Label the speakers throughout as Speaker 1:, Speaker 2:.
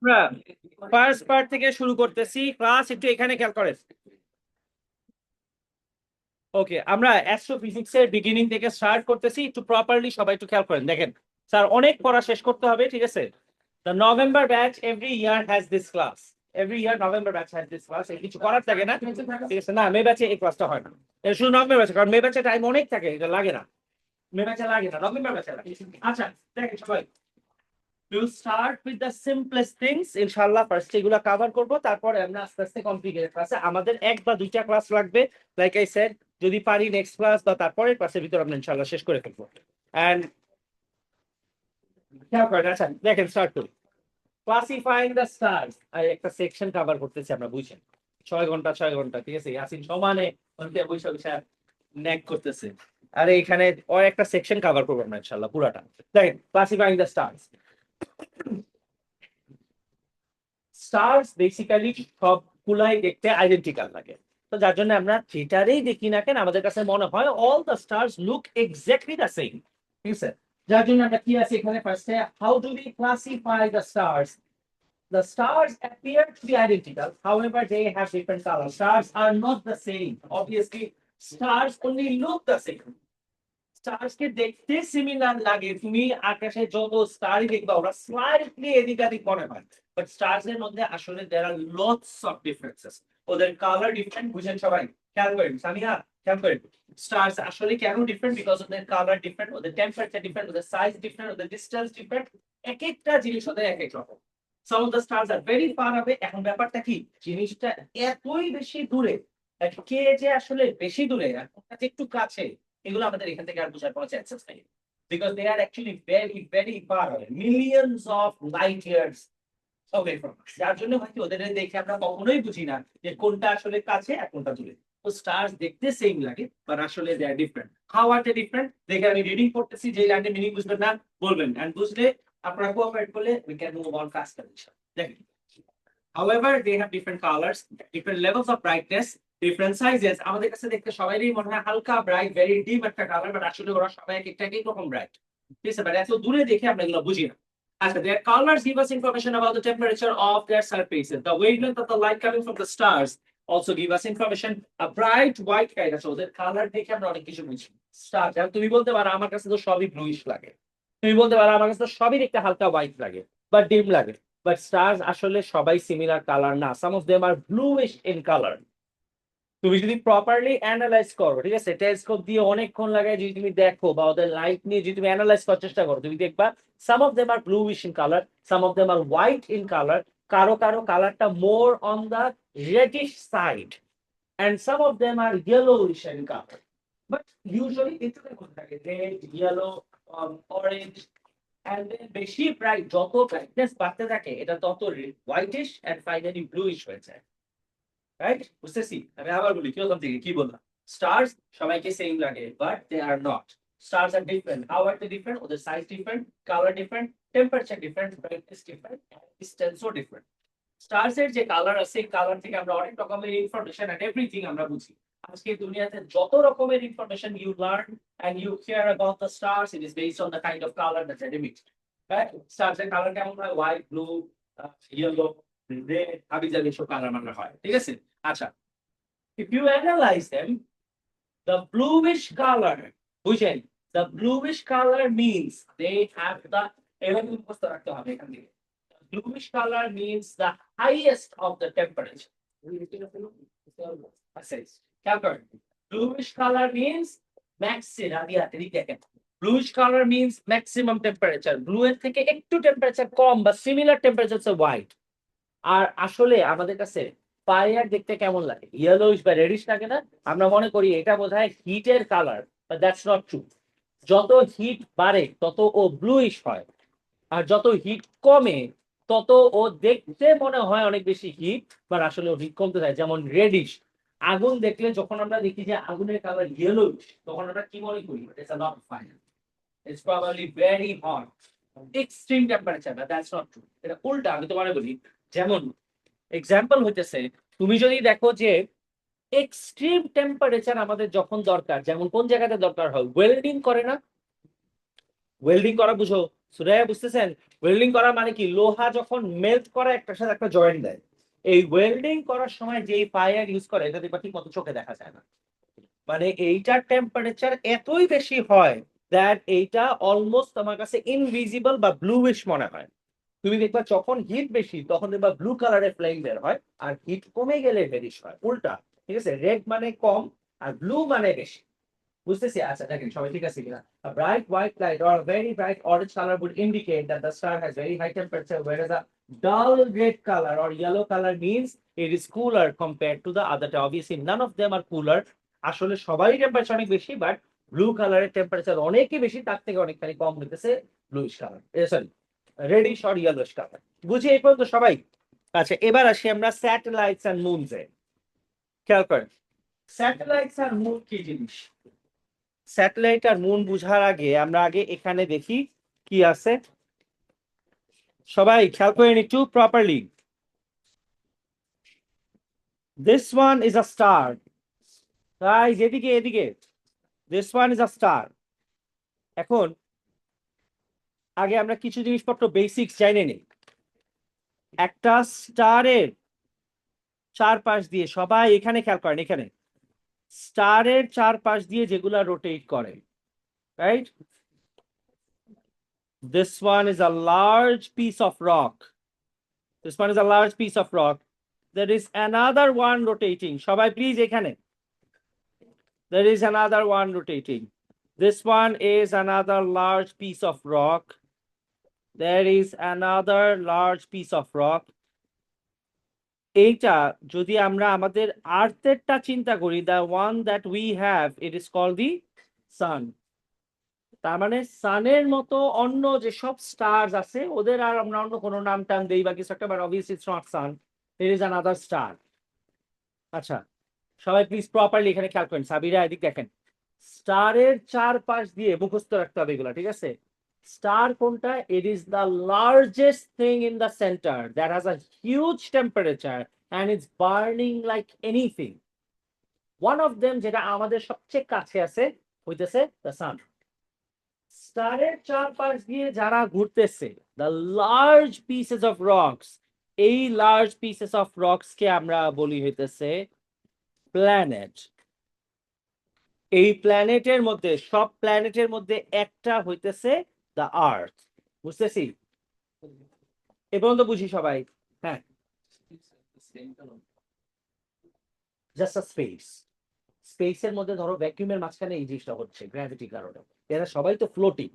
Speaker 1: আমরা first part থেকে শুরু করতেছি ক্লাস, একটু এখানে খেয়াল করেন। ওকে, আমরা অ্যাস্ট্রোফিজিক্স এর বিগিনিং থেকে স্টার্ট করতেছি, একটু প্রপারলি সবাই একটু খেয়াল করেন। দেখেন স্যার, অনেক পড়া শেষ করতে হবে, ঠিক আছে? The November batch every year has this class, every year November batch has this class. কিছু করার থাকে না, ঠিক আছে? না, মে ব্যাচে এই ক্লাসটা হয় না, এটা শুধু নভেম্বর ব্যাচে, কারণ মে ব্যাচে টাইম অনেক থাকে, এটা লাগে না। মে ব্যাচে লাগে না, নভেম্বর ব্যাচে লাগে। আচ্ছা দেখেন সবাই, we'll start with the simplest things ইনশাআল্লাহ। ফার্স্ট এগুলা কভার করব, তারপরে আমরা আস্তে আস্তে কমপ্লিকেটেড ক্লাসে, আমাদের এক বা দুইটা ক্লাস লাগবে। লাইক আই সেড, যদি পারি নেক্সট ক্লাস বা তারপরের ক্লাসের ভিতর আমরা ইনশাআল্লাহ শেষ করে ফেলবো। এন্ড খেয়াল করেন, আচ্ছা দেখেন স্টার্ট করি। ক্লাসিফাইং দ্য স্টারস, আর একটা সেকশন কভার করতেছি আমরা, বুঝছেন? 6 ঘন্টা 6 ঘন্টা, ঠিক আছে? ইয়াসিন সমানে বৈশা বৈশা নেক করতেছে। আরে এখানে ওর একটা সেকশন কভার করবো আমরা ইনশাআল্লাহ পুরাটা। দেখেন ক্লাসিফাইং দ্য স্টারস, স্টারস বেসিক্যালি সবগুলাই দেখতে আইডেন্টিক্যাল লাগে। তো যার জন্য আমরা যেটারই দেখি না কেন, আমাদের কাছে মনে হয় all the stars look exactly the same, ঠিক আছে? যার জন্য আমরা কি আছে এখানে ফার্স্টে, how do we classify the stars? The stars appear to be identical, however they have different colors. Stars are not the same, obviously. Stars only look the same. Stars কে দেখতে সিমিলার লাগে, তুমি আকাশে যত স্টারই দেখবা ওরা স্লাইটলি এদিক ওদিক মনে হয়, বাট স্টার্স এর মধ্যে আসলে দেয়ার আর লটস অফ ডিফারেন্সেস। ওদের কালার ডিফারেন্ট, বুঝেন সবাই? খেয়াল করেন সামিয়া, খেয়াল করেন। স্টার্স আসলে কেন ডিফারেন্ট? বিকজ ওদের কালার ডিফারেন্ট, ওদের টেম্পারেচার ডিফারেন্ট, ওদের সাইজ ডিফারেন্ট, ওদের ডিসটেন্স ডিফারেন্ট। এক একটা জিনিস ওদের এক এক রকম। Some of the stars are very far away. এখন ব্যাপারটা কি, জিনিসটা এতই বেশি দূরে, কে যে আসলে বেশি দূরে আর কোনটা যে একটু কাছে, এগুলো আমাদের এখান থেকে আর বোঝার কোনো চান্সেস নেই, because they are actually very very far away, millions of light years away from us. যার জন্য হয়তো ওদের দেখে আমরা কখনোই বুঝি না যে কোনটা আসলে কাছে আর কোনটা দূরে। তো স্টারস দেখতে সেম লাগে, বাট আসলে they are different. How are they different? দেখে আমি রিডিং করতেছি, যে লাইনে মিনিং বুঝবেন না বলবেন, এন্ড বুঝলে আপনারা কোঅপারেট করলে উই ক্যান মুভ অন ফাস্টার। দেখেন, however they have different colors, different levels of brightness, different sizes. আমাদের কাছে দেখতে সবাইরই মনে হয় হালকা ব্রাইট, ভেরি ডিপ একটা কালার, বাট আসলে ওরা সবাই এক একটা একই রকম ব্রাইট, ঠিক আছে? বাট এত দূরে দেখে আমরা এগুলো বুঝি না। আচ্ছা, their colors give us information about the temperature of their surfaces. The wavelength of the light coming from the stars also give us information. A bright white kind, আছে ওদের কালার দেখে আমরা অনেক কিছু বুঝি। স্টার, যেমন তুমি বলতে পারো আমার কাছে তো সবই ব্লুইশ লাগে, তুমি বলতে পারো আমার কাছে তো সবই দেখতে হালকা হোয়াইট লাগে বা ডিম লাগে, বাট স্টার্স আসলে সবাই সিমিলার কালার না। Some of them are bluish in colour. তুমি যদি প্রপারলি অ্যানালাইজ করো, ঠিক আছে, টেলিস্কোপ দিয়ে অনেকক্ষণ লাগায় যদি তুমি দেখো, বা ওদের লাইট নিয়ে যদি তুমি অ্যানালাইজ করার চেষ্টা করো, তুমি দেখবা some of them are bluish in colour, some of them are white in colour, কারো কারো কালারটা more on the reddish side, and some of them are yellowish in color. But usually it's থাকে red, yellow, orange, and then বেশি bright, যত brightness বাড়তে থাকে এটা তত হোয়াইটিশ এন্ড ফাইনালি ব্লুইশ হয়ে যায়, রাইট? বুঝতেছি? আমি আবার বলি, কি ওখান থেকে কি বললাম? স্টারস সবাইকে সেম লাগে, but they are not. Stars are different. How are they different? ওদের size different, colour different, temperature different, brightness different, ডিসটেন্সও ডিফারেন্ট। স্টারস এর যে কালার আছে, এই কালার থেকে আমরা অনেক রকমের ইনফরমেশন এন্ড এভরিথিং আমরা বুঝি। আজকে দুনিয়াতে যত রকমের information you learn and you hear about the stars, it is based on the kind of colour that they emit, right? Stars এর কালার কেমন হয়? হোয়াইট, ব্লু, ইয়েলো, রেড, হাবিজাবি সব কালার মানে হয়, ঠিক আছে? আচ্ছা, if you analyze them, the bluish color, বুঝেন? The bluish color means they have the, এভাবে মুখস্থ রাখতে হবে এখান থেকে। Bluish color means the highest of the temperature. Bluish color means bluish color means maximum temperature. Blue এর থেকে একটু টেম্পারেচার কম বা সিমিলার টেম্পারেচার হচ্ছে হোয়াইট। আর আসলে আমাদের কাছে ফায়ার দেখতে কেমন লাগে? ইয়েলোইশ বা রেডিশ লাগে না? আমরা মনে করি এটা বোধহয় হিটের colour, but that's not true. যত হিট বাড়ে তত ও ব্লুইশ হয়, আর যত হিট কমে তত ও দেখতে মনে হয় অনেক বেশি হিট, বাট আসলে ও হিট কমতে যায়। যেমন রেডিশ, আগুন দেখলে যখন আমরা দেখি যে আগুনের কালার ইয়েলোইশ, তখন আমরা কি মনে করি? It's a not fire, it's probably very hot, extreme temperature, but that's not true. এটা উল্টা, আমি তোমারে বলি। যেমন এক্সাম্পল হইতেছে, তুমি যদি দেখো যে এক্সট্রিম টেম্পারেচার আমাদের যখন দরকার, যেমন কোন জায়গাতে দরকার হয়? ওয়েল্ডিং করে না? ওয়েল্ডিং করা বুঝো? সুরাইয়া বুঝতেছেন? ওয়েল্ডিং করা মানে কি, লোহা যখন মেল্ট করা একটার সাথে একটা জয়েন্ট দেয়, এই ওয়েল্ডিং করার সময় যেই ফায়ার ইউজ করে এটা দেখবা ঠিক মতো চোখে দেখা যায় না, মানে এইটার টেম্পারেচার এতই বেশি হয় দ্যাট এইটা অলমোস্ট তোমার কাছে ইনভিজিবল বা ব্লুইশ মনে হয়। তুমি দেখবা যখন হিট বেশি তখন দেখবা ব্লু কালারের ফ্লেম বের হয়, আর হিট কমে গেলে রেডিশ হয়, উল্টা। ঠিক আছে, রেড মানে কম আর ব্লু মানে বেশি। বুঝতেছি? আচ্ছা দেখেন সবাই ঠিক আছে কিনা। A bright white light or a very bright orange color would indicate that the star has very high temperature, whereas a dull red color or yellow color means it is cooler compared to the other two. Obviously none of them are cooler. আসলে সবারই temperature অনেক বেশি, but blue কালারের temperature অনেকই বেশি, তার থেকে অনেকখানি কম হইতেছে bluish colour, sorry reddish or yellowish colour. বুঝি এই পর্যন্ত সবাই? আচ্ছা এবার আসি আমরা স্যাটেলাইটস এন্ড মুনসে। খেয়াল করেন স্যাটেলাইটস আর মুন কি জিনিস। স্যাটেলাইট আর মুন বুঝার আগে আমরা আগে এখানে দেখি কি আছে। সবাই খেয়াল করেন একটু properly. This one is a star, guys এদিকে এদিকে, this one is a star. এখন আগে আমরা কিছু জিনিসপত্র বেসিক্স জানি নেই। একটা স্টারের চারপাশ দিয়ে, সবাই এখানে খেয়াল করেন, এখানে স্টারের চারপাশ দিয়ে যেগুলা রোটেট করে, right? This one is a large piece of rock. This one is a large piece of rock. There is another one rotating. সবাই প্লিজ এখানে। There is another one rotating. This one is another large piece of rock. There is another large piece of rock. এইটা যদি আমরা আমাদের আর্থেরটা চিন্তা করি, the one that we have, it is called the sun. তার মানে সানের মতো অন্য যে সব স্টারস আছে ওদের আর আমরা অন্য কোনো নাম টাম দেই বা কিছু একটা, but obviously it's not sun, it is another star. আচ্ছা সবাই প্লিজ প্রপারলি এখানে খেয়াল করেন, সাবিরা এদিক দেখেন। স্টারের চারপাশ দিয়ে মুখস্থ রাখতে হবে এগুলা, ঠিক আছে? স্টার কোনটা? It is the largest thing in the centre that has a huge temperature and it's burning like anything. One of them যেটা আমাদের সবচেয়ে কাছে আছে হইতেছে দ্য সান। স্টারের চারপাশ দিয়ে যারা ঘুরতেছে, the large pieces of rocks, এই লার্জ পিসেস অফ রকস কে আমরা বলি হইতেছে প্ল্যানেট। এই প্ল্যানেটের মধ্যে, সব প্ল্যানেটের মধ্যে একটা হইতেছে দ্য আর্থ। বুঝতেছি? এ পর্যন্ত বুঝি সবাই? হ্যাঁ, জাস্ট আ স্পেস। স্পেসের মধ্যে ধরো ভ্যাকুয়ামের মাঝখানে এই জিনিসটা হচ্ছে গ্র্যাভিটির কারণে, এরা সবাই তো floating,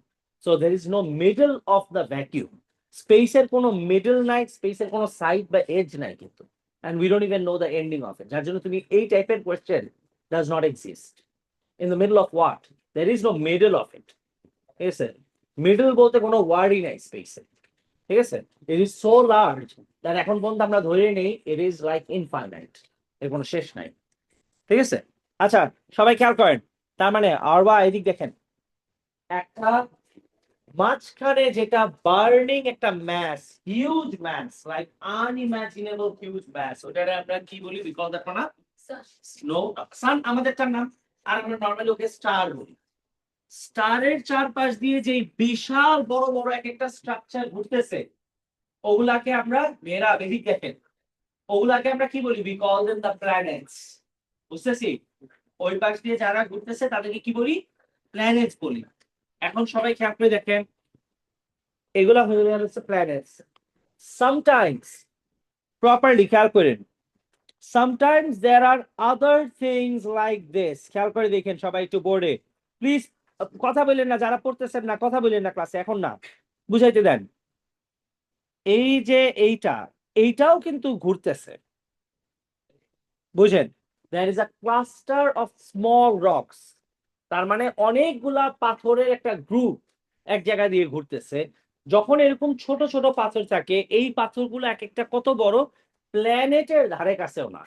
Speaker 1: so there is no middle of the vacuum. স্পেসের কোনো মিডল নাই, স্পেসের কোনো সাইড বা এজ নাই কিন্তু, and we don't even know the ending of it, যার জন্য তুমি এই টাইপের question does not exist. In the middle of what? There is no middle of it. ঠিক আছে, মিডল বলতে কোনো ওয়ার্ডই নাই স্পেসে। ঠিক আছে, it is so large that এখন পর্যন্ত আমরা ধরে নেই ইট ইজ লাইক ইনফাইনাইট, এর কোনো শেষ নাই। ঠিক আছে, আচ্ছা সবাই খেয়াল করেন। তার মানে আরবা এদিক দেখেন, একটা মাঝখানে যেটা বার্নিং একটা mass, huge mass, like unimaginable huge mass, ওটারে আমরা কি বলি? উই কল দ্যাট না স্নো সান, আমাদেরটার নাম। আর আমরা নরমালি ওকে স্টার বলি। স্টারের চারপাশ দিয়ে যে বিশাল বড় বড় এক একটা স্ট্রাকচার ঘুরতেছে, ওগুলাকে আমরা, মেয়েরা এদিক দেখেন, ওগুলাকে আমরা কি বলি? We call them the planets. বুঝতেছি? ওই পাশ দিয়ে যারা ঘুরতেছে তাদেরকে কি বলি? প্ল্যানেটস বলি। এখন সবাই খেয়াল করে দেখেন, এগুলা হচ্ছে প্ল্যানেটস। সামটাইমস, প্রপারলি খেয়াল করেন, sometimes there are other things like this. খেয়াল করে দেখেন সবাই একটু বোর্ডে প্লিজ, কথা বলেন না, যারা পড়তেছেন না কথা বলেন না ক্লাসে, এখন না, বুঝাইতে দেন। এই যে এইটাও কিন্তু ঘুরতেছে, বুঝেন? there is a cluster of small rocks, তার মানে অনেকগুলা পাথরের একটা গ্রুপ এক জায়গা দিয়ে ঘুরতেছে। যখন এরকম ছোট ছোট পাথর থাকে, এই পাথরগুলো এক একটা কত বড়? প্ল্যানেটের ধারে কাছেও না।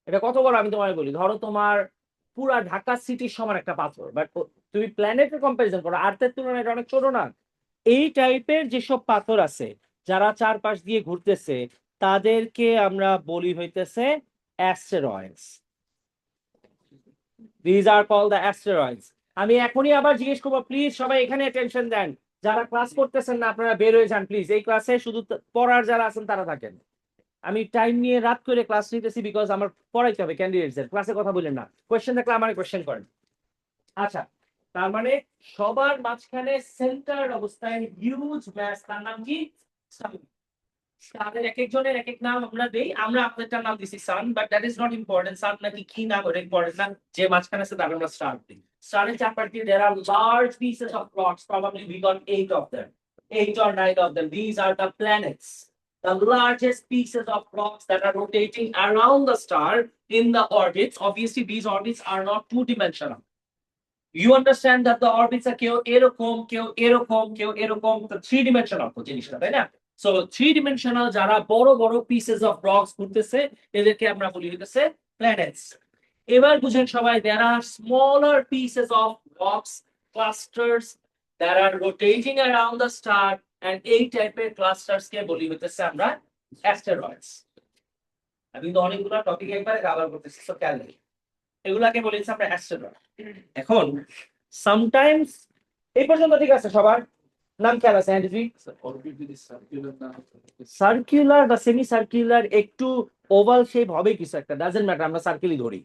Speaker 1: এটা কত বড় আমি তোমায় বলি, ধরো তোমার পুরা ঢাকা সিটির সমান একটা পাথর, বাট তুমি প্ল্যানেটের কম্পারিজন করো, আর্থের তুলনায় এটা অনেক ছোট না? এই টাইপের যেসব পাথর আছে যারা চারপাশ দিয়ে ঘুরতেছে, তাদেরকে আমরা বলি হইতেছে অ্যাস্টেরয়েডস। These are called the asteroids. আমি এখনই আবার জিজ্ঞেস করবো, প্লিজ সবাই এখানে অ্যাটেনশন দেন। যারা ক্লাস করতেছেন না আপনারা বের হয়ে যান প্লিজ, এই ক্লাসে শুধু পড়ার যারা আছেন তারা থাকেন। আমি টাইম নিয়ে রাত করে ক্লাস নিতেছি বিকজ আমার পড়াইতে হবে ক্যান্ডিডেটসদের, ক্লাসে কথা বলেন না, কোয়েশ্চেন থাকলে আমার কোয়েশ্চেন করেন। আচ্ছা, তার মানে সবার মাঝখানে সেন্টার অবস্থায় হিউজ ম্যাচ, তার নাম কি? তাদের এক একজনের এক এক নাম আমরা দেই, আমরা আপনারটার নাম দিছি sun, but that is not important, sun নাকি কি নাম ওটা ইম্পর্টেন্ট না, যে মাঝখানে আছে তার আমরা স্টার দিই। স্টারের চারপাশ দিয়ে there are large pieces of rocks, probably we got 8 of them, 8 or 9 of them. These are the planets, the largest pieces of rocks that are rotating around the star in the orbits. Obviously these orbits are not two-dimensional. You understand that the orbits are কেউ এরকম কেউ এরকম কেউ এরকম, তো three dimensional জিনিসটা, তাই না? সো থ্রি ডিমেনশনাল যারা বড় বড় পিসেস অফ রক্স ঘুরতেছে এদেরকে আমরা বলি হইতেছে প্ল্যানেটস। এবার বুঝেন সবাই, there are smaller pieces of rocks clusters that are rotating around the star, and এই টাইপের ক্লাস্টারস কে বলি হইতেছে আমরা অ্যাস্টেরয়েডস। আমি তো অনেকগুলো টপিক একবারে কভার করতেছি, সো খেয়াল রাখি, এগুলাকে বলেছি আমরা অ্যাস্টেরয়েড। এখন সামটাইমস এই পর্যন্ত ঠিক আছে, সবার নাম খেয়াল আছে? সার্কুলার বা সেমি সার্কুলার, একটু ওভাল শেপ হবে কিছু একটা, ডাজেন্ট ম্যাটার, আমরা সার্কেলই ধরি,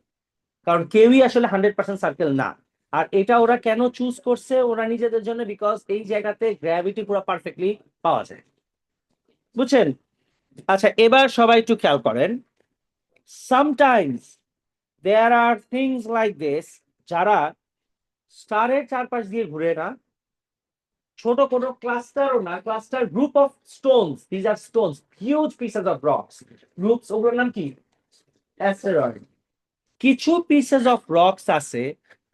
Speaker 1: কারণ কেউই আসলে 100% সার্কেল না। আর এটা ওরা কেন চুজ করছে ওরা নিজেদের জন্য, বিকজ এই জায়গাতে গ্র্যাভিটি পুরো পারফেক্টলি পাওয়া যায়, বুঝছেন? আচ্ছা, এবার সবাই একটু খেয়াল করেন, sometimes there are things like this, যারা স্টারের চারপাশ দিয়ে ঘুরে না, ছোট কোনো ক্লাস্টারও না, cluster group of Stones, these are Stones, huge pieces of rocks groups, ওগুলোর নাম কি? অ্যাস্টেরয়েড। কিছু পিসেস অফ রক্স আছে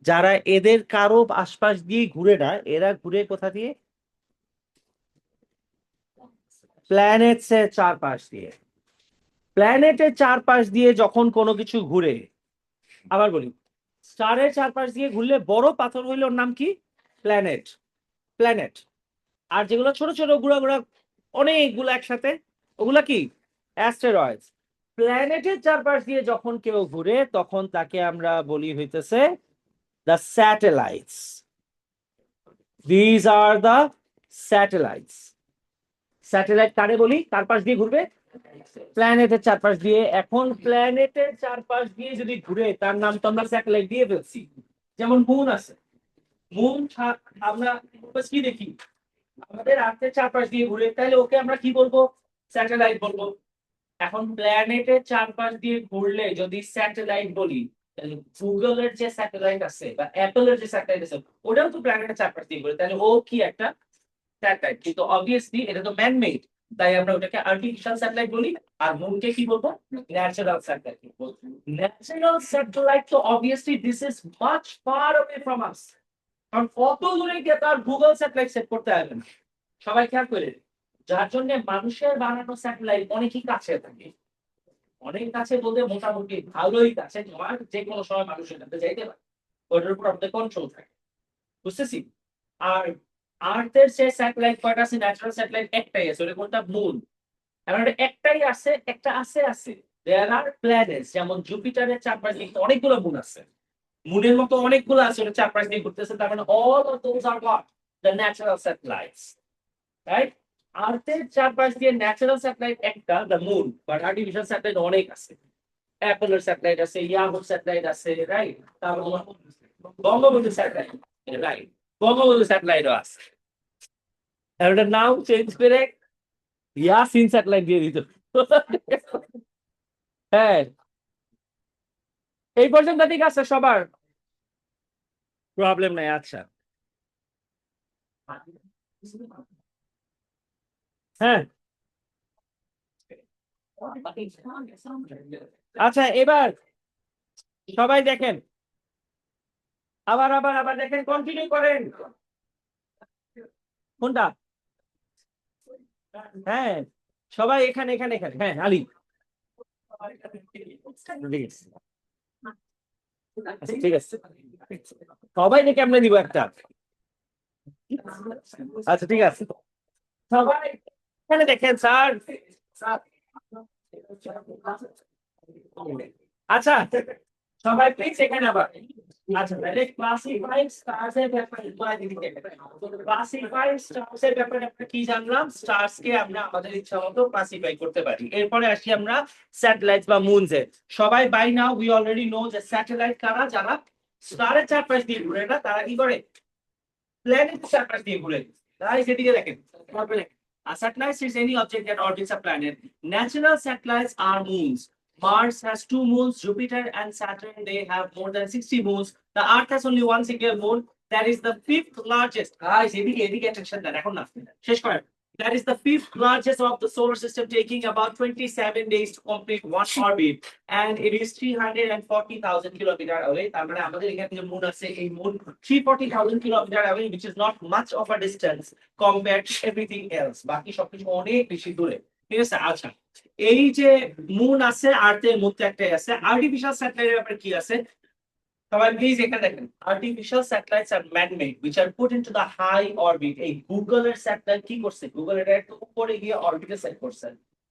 Speaker 1: যারা এদের কারো আশপাশ দিয়ে ঘুরে না, এরা ঘুরে কোথা দিয়ে? প্ল্যানেটস এর চারপাশ দিয়ে। প্ল্যানেটের চারপাশ দিয়ে যখন কোনো কিছু ঘুরে, আবার বলি, স্টারের চারপাশ দিয়ে ঘুরলে বড় পাথর হইল ওর নাম কি? প্ল্যানেট। প্ল্যানেট। আর যেগুলো ছোট ছোট গুড়া গুড়া অনেকগুলো একসাথে, ওগুলা কি? অ্যাস্টেরয়েডস। প্ল্যানেটের চারপাশ দিয়ে যখন কেউ ঘুরে তখন তাকে আমরা বলি হইতেছে the satellites. These are the satellites. Satellite কারে বলি? কার পাশ দিয়ে ঘুরবে? প্ল্যানেটের চারপাশ দিয়ে। এখন প্ল্যানেটের চারপাশ দিয়ে যদি ঘুরে তার নাম তো আমরা স্যাটেলাইট দিয়ে ফেলছি। যেমন মুন আছে, মুন আমরা কি দেখি আমাদের আর্থের চারপাশ দিয়ে ঘুরে, তাহলে ওকে আমরা কি বলবো? স্যাটেলাইট বলবো। এখন প্ল্যানেটের চারপাশ দিয়ে ঘুরলে যদি স্যাটেলাইট বলি, তাহলে গুগলের যে স্যাটেলাইট আছে বা অ্যাপলের যে স্যাটেলাইট আছে ওটাও তো প্ল্যানেটের চারপাশ দিয়ে ঘুরে, তাহলে ও কি একটা স্যাটেলাইট, কিন্তু অবভিয়াসলি এটা তো ম্যান মেড, তাই আমরা ওটাকে আর্টিফিশিয়াল স্যাটেলাইট বলি। আর মুনকে কি বলবো? Natural satellite. ন্যাচারাল স্যাটেলাইট তো obviously this is much far away from আস, কারণ কত দূরে গিয়ে তার গুগল স্যাটেলাইট সেট করতে হবে না। সবাই খেয়াল করে, যার জন্য মানুষের বানানো স্যাটেলাইট অনেকই কাছে থাকে, অনেক কাছে বলতে মোটামুটি ভালোই কাছে, তোমার যে কোনো সময় মানুষের কাছে যাইতে পারে, ওটার উপর আমাদের কন্ট্রোল থাকে, বুঝতেছি। আর আর্থের যে স্যাটেলাইট কয়টা আছে? ন্যাচারাল স্যাটেলাইট একটাই আছে, ওটা কোনটা? মুন। এখন এটা একটাই আছে, একটা আছে দেয়ার আর প্ল্যানেটস, যেমন জুপিটারের চারপাশ দিয়ে অনেকগুলো মুন আছে, মুনের মতো অনেকগুলো আছে ওটা চারপাশ দিয়ে ঘুরতেছে, তার মানে all of those are what? The natural satellites, right? আর্থের চারপাশ দিয়ে ন্যাচারাল স্যাটেলাইট একটা, the moon, but artificial satellite অনেক আছে। অ্যাপলের স্যাটেলাইট আছে, ইয়াহু স্যাটেলাইট আছে, রাইট? তারপর বঙ্গবন্ধু স্যাটেলাইট, রাইট, বঙ্গবন্ধু স্যাটেলাইটও আছে। আর ওটার নাম চেঞ্জ করে ইয়াসিন স্যাটেলাইট দিয়ে দিত। হ্যাঁ, এই পর্যন্ত ঠিক আছে সবার? প্রবলেম নাই, আচ্ছা। হ্যাঁ, আচ্ছা, এবার সবাই দেখেন, আবার আবার আবার দেখেন, কন্টিনিউ করেন। কোনটা? হ্যাঁ, সবাই এখানে এখানে এখানে, হ্যাঁ আলী। আচ্ছা, ঠিক আছে, সবাই দেখে আমরা দিব একটা। আচ্ছা, ঠিক আছে, সবাই এখানে দেখেন স্যার। আচ্ছা, সবাই প্লিজ এখানে আবার আচ্ছা তাহলে ক্লাসিফাইড স্টারস এর ব্যাপারে ক্লাসিফাইড স্টারস এর ব্যাপারে আমরা কি জানলাম? স্টারস কে আমরা আমাদের ইচ্ছা মতো ক্লাসিফাই করতে পারি। এরপরে আসি আমরা স্যাটেলাইটস বা মুনস এ। সবাই by now we already know যে স্যাটেলাইট কারা, যারা স্টারের চারপাশ দিয়ে ঘুরে না, তারা কি করে? প্ল্যানেটের চারপাশ দিয়ে ঘুরে। তাই সেদিকে দেখেন। A satellite is any object that orbits a planet. Natural satellites are moons. Mars has 2 moons. Jupiter and Saturn, they have more than 60 moons. The Earth has only one single moon. That is the fifth largest. Guys, এদিকে attention দেন এখন না। শেষ করেন। That is the fifth largest of the solar system, taking about 27 days to complete one orbit, and it is 340,000 kilometers away. তার মানে আমাদের এখানে যে মুন আছে, এই moon 340,000 kilometers away, which is not much of a distance compared to everything else. বাকি সবকিছু অনেক বেশি দূরে। ঠিক আছে? আচ্ছা, এই যে মুন আছে, আর্থের মধ্যে একটাই আছে। আর্টিফিশিয়াল স্যাটেলাইটের ব্যাপারে কি আছে? সবাই প্লিজ এখানে দেখেন। Artificial satellites are man made which are put into the high orbit. এই গুগলের স্যাটেলাইট কি করছে? গুগল এটা একটু উপরে গিয়ে অরবিটে সেট করছে,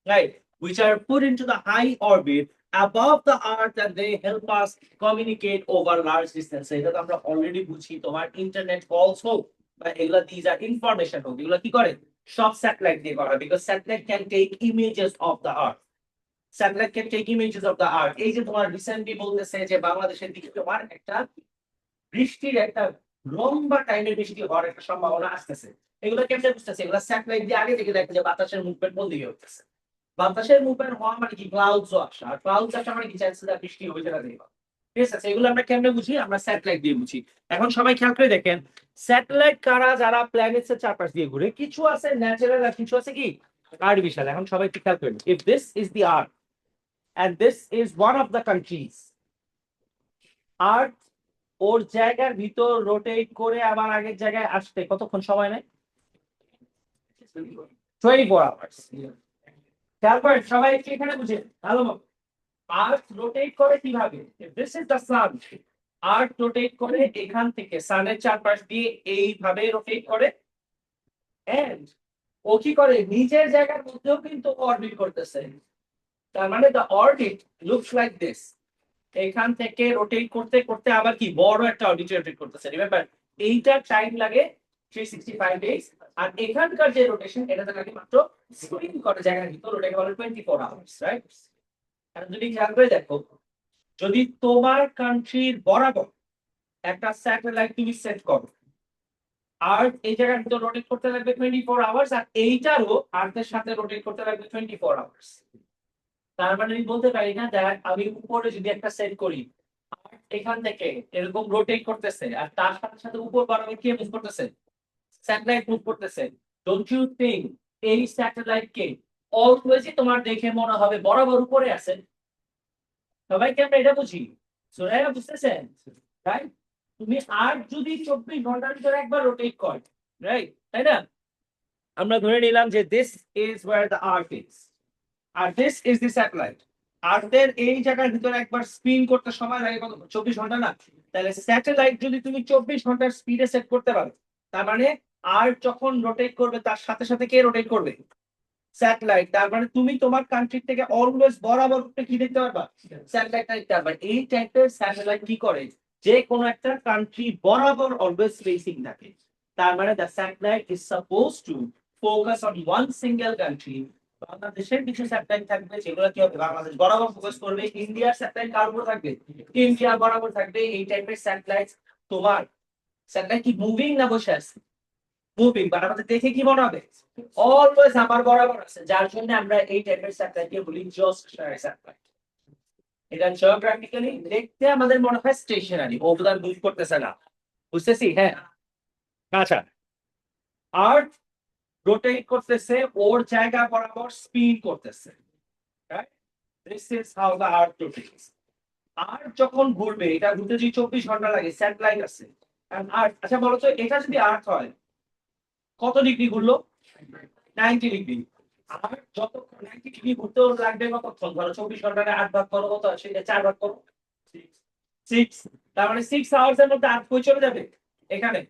Speaker 1: right? which are put into the high orbit above the earth, and they help us communicate over large distance. এটা তো আমরা অলরেডি বুঝি। তোমার ইন্টারনেট কলস হোক বা এগুলা দিজ আর ইনফরমেশন হোক, এগুলা কি করে? সব স্যাটেলাইট দিয়ে করা, because satellite can take images of the earth. Satellite can take images of the earth. এই যে তোমার রিসেন্টলি বলতেছে যে বাংলাদেশের দিকে তোমার একটা বৃষ্টির একটা লম্বা টাইমের বৃষ্টি হওয়ার একটা সম্ভাবনা আসতেছে, এগুলো কেমনে বুঝতেছে? এগুলো স্যাটেলাইট দিয়ে আগে থেকে দেখে যে বাতাসের মুভমেন্ট কোন দিকে হচ্ছে। বাতাসের মুভমেন্ট হওয়া মানে কি? ক্লাউডস আসা, আর ক্লাউডস আসা মানে কি? চান্সেস আর বৃষ্টি হবে সেটা দেখবা। ঠিক আছে? এগুলো আমরা কেমনে বুঝি? আমরা স্যাটেলাইট দিয়ে বুঝি। এখন সবাই খেয়াল করে দেখেন, স্যাটেলাইট কারা, যারা প্ল্যানেটস এর চারপাশ দিয়ে ঘুরে। কিছু আছে ন্যাচারাল আর কিছু আছে কি আর্টিফিশিয়াল। এখন সবাই একটু খেয়াল করেন, if this is the earth and this is one of the countries, আর্থ ওর জায়গার ভিতর রোটেট করে আবার আগের জায়গায় আসতে কতক্ষণ সময় নেয়? 24 আওয়ার্স। খেয়াল করেন সবাই একটু এখানে বুঝে ভালো মতো। আর্থ রোটেট করে কিভাবে? This is the sun. Earth rotate করে এখান থেকে সানের চারপাশ দিয়ে এইভাবে রোটেট করে, এন্ড ও কি করে? নিজের জায়গার মধ্যেও কিন্তু অরবিট করতেছে। তার মানে the orbit looks like this. এখান থেকে রোটেট করতে করতে আবার কি বড় একটা অরবিটে রোটেট করতেছে। রিমেম্বার, এইটা টাইম লাগে 365 ডেজ, আর এখানকার যে রোটেশন এটাতে লাগে মাত্র স্পিন করে জায়গার ভিতর, ওটাকে বলে 24 আওয়ার্স, রাইট? আর যদি খেয়াল করে দেখো, যদি তোমার কান্ট্রির বরাবর একটা স্যাটেলাইট তুমি সেট করো, আর্থ এই জায়গার ভিতর রোটেট করতে লাগবে 24 আওয়ার্স, আর এইটারও আর্থের সাথে রোটেট করতে লাগবে 24 আওয়ার্স। তার মানে আমি বলতে পারি না দেখ, আমি উপরে যদি একটা সেট করি, এখান থেকে এরকম রোটেট করতেছে, আর তার সাথে সাথে উপর বরাবর কে মুভ করতেছে? স্যাটেলাইট মুভ করতেছে। ডোন্ট ইউ থিংক এই স্যাটেলাইট কে অলওয়েজই তোমার দেখে মনে হবে বরাবর উপরে আছে? সবাইকে আমরা এটা বুঝি। সোনাইরা বুঝতেছেন, রাইট? তুমি আর যদি 24 ঘন্টার ভিতরে একবার রোটেট কর, রাইট, তাই না? আমরা ধরে নিলাম যে this is where the earth is, আর দিস ইজ দি স্যাটেলাইট। আর্থের এই জায়গার ভিতরে একবার স্পিন করতে সময় লাগে কত? 24 ঘন্টা না? তাহলে স্যাটেলাইট যদি তুমি 24 ঘন্টার স্পিডে সেট করতে পারো, তার মানে আর্থ যখন রোটেট করবে তার সাথে সাথে কে রোটেট করবে? স্যাটেলাইট। তার মানে তুমি তোমার কান্ট্রি থেকে অলওয়েজ বরাবর কি দেখতে পারবা? স্যাটেলাইট দেখতে পারবা। এই টাইপের স্যাটেলাইট কি করে? যে কোনো একটা কান্ট্রি বরাবর অলওয়েজ ফেসিং থাকে। তার মানে the satellite is suppose to focus on one single country. বাংলাদেশের কিছু স্যাটেলাইট থাকবে যেগুলো কি হবে? বাংলাদেশ বরাবর ফোকাস করবে। ইন্ডিয়ার স্যাটেলাইট কার উপর থাকবে? ইন্ডিয়া বরাবর থাকবে। এই টাইপের স্যাটেলাইট। তোমার স্যাটেলাইট কি মুভিং না বসে আছে? মুভিং। বাট আমাদের দেখে কি মনে হবে? অলওয়েজ আমার বরাবর আছে, যার জন্য আমরা এই টাইপের স্যাটেলাইটকে বলি জিওস্টেশনারি স্যাটেলাইট। এটা জিওগ্রাফিক্যালি দেখতে আমাদের মনে হয় স্টেশনারি, ওগুলা মুভ করতেছে না। বুঝতেছি? হ্যাঁ। আচ্ছা, আর্থ রোটেট করতেছে, ওর জায়গা বরাবর স্পিন করতেছে, right? This is how the earth rotates. Earth যখন ঘুরবে, এটা ঘুরতে যদি 24 ঘন্টা লাগে, স্যাটেলাইট আছে। আর্থ, আচ্ছা বলো তো, এটা যদি আর্থ হয় কত ডিগ্রি ঘুরলো? 90 ডিগ্রি। আর যতক্ষণ 90 ডিগ্রি ঘুরতে লাগবে কতক্ষণ? ধরো 24 ঘন্টায় 8 ভাগ করো, কত আসে? 4 ভাগ করো, 6। তার মানে 6 আওয়ার্স এর মধ্যে আর্থ কই চলে যাবে? এখানে।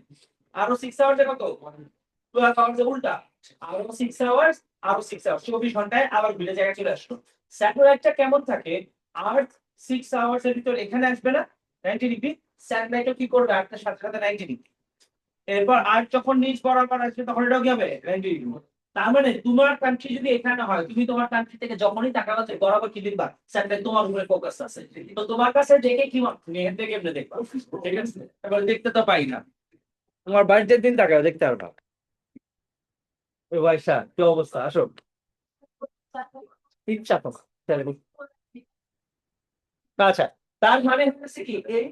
Speaker 1: আরো 6 আওয়ার্সে কত? 12 আওয়ার্সে উল্টা। আরো 6 আওয়ার্স, আরো 6 আওয়ার্স, 24 ঘন্টায় আবার ঘুরে জায়গায় চলে আসলো। স্যাটেলাইটটা কেমন থাকে? আর্থ 6 আওয়ার্স এর ভিতর এখানে আসবে না 90 ডিগ্রি, স্যাটেলাইটও কি করবে আর্থের সাথে সাথে 90 ডিগ্রি। এরপর আর্থ যখন নিচ বরাবর আসবে তখন এটাও কি হবে 90 ডিগ্রি। তার মানে তোমার কান্ট্রি যদি এখানে হয়, তুমি তোমার কান্ট্রি থেকে যখনই তাকাবা বরাবর কি দেখবা স্যাটেলাইট তোমার উপরে ফোকাস আছে। তো তোমার কাছে দেখে কি তুমি এখান থেকে কেমনে দেখবা? ঠিক আছে, এবার দেখতে তো পাই না, তোমার বাড়িতে দিন তাকাও দেখতে পারবা। ওই ভাইসা কি অবস্থা, আসো ইচ্ছা তো আচ্ছা। তার মানে হচ্ছে কি এই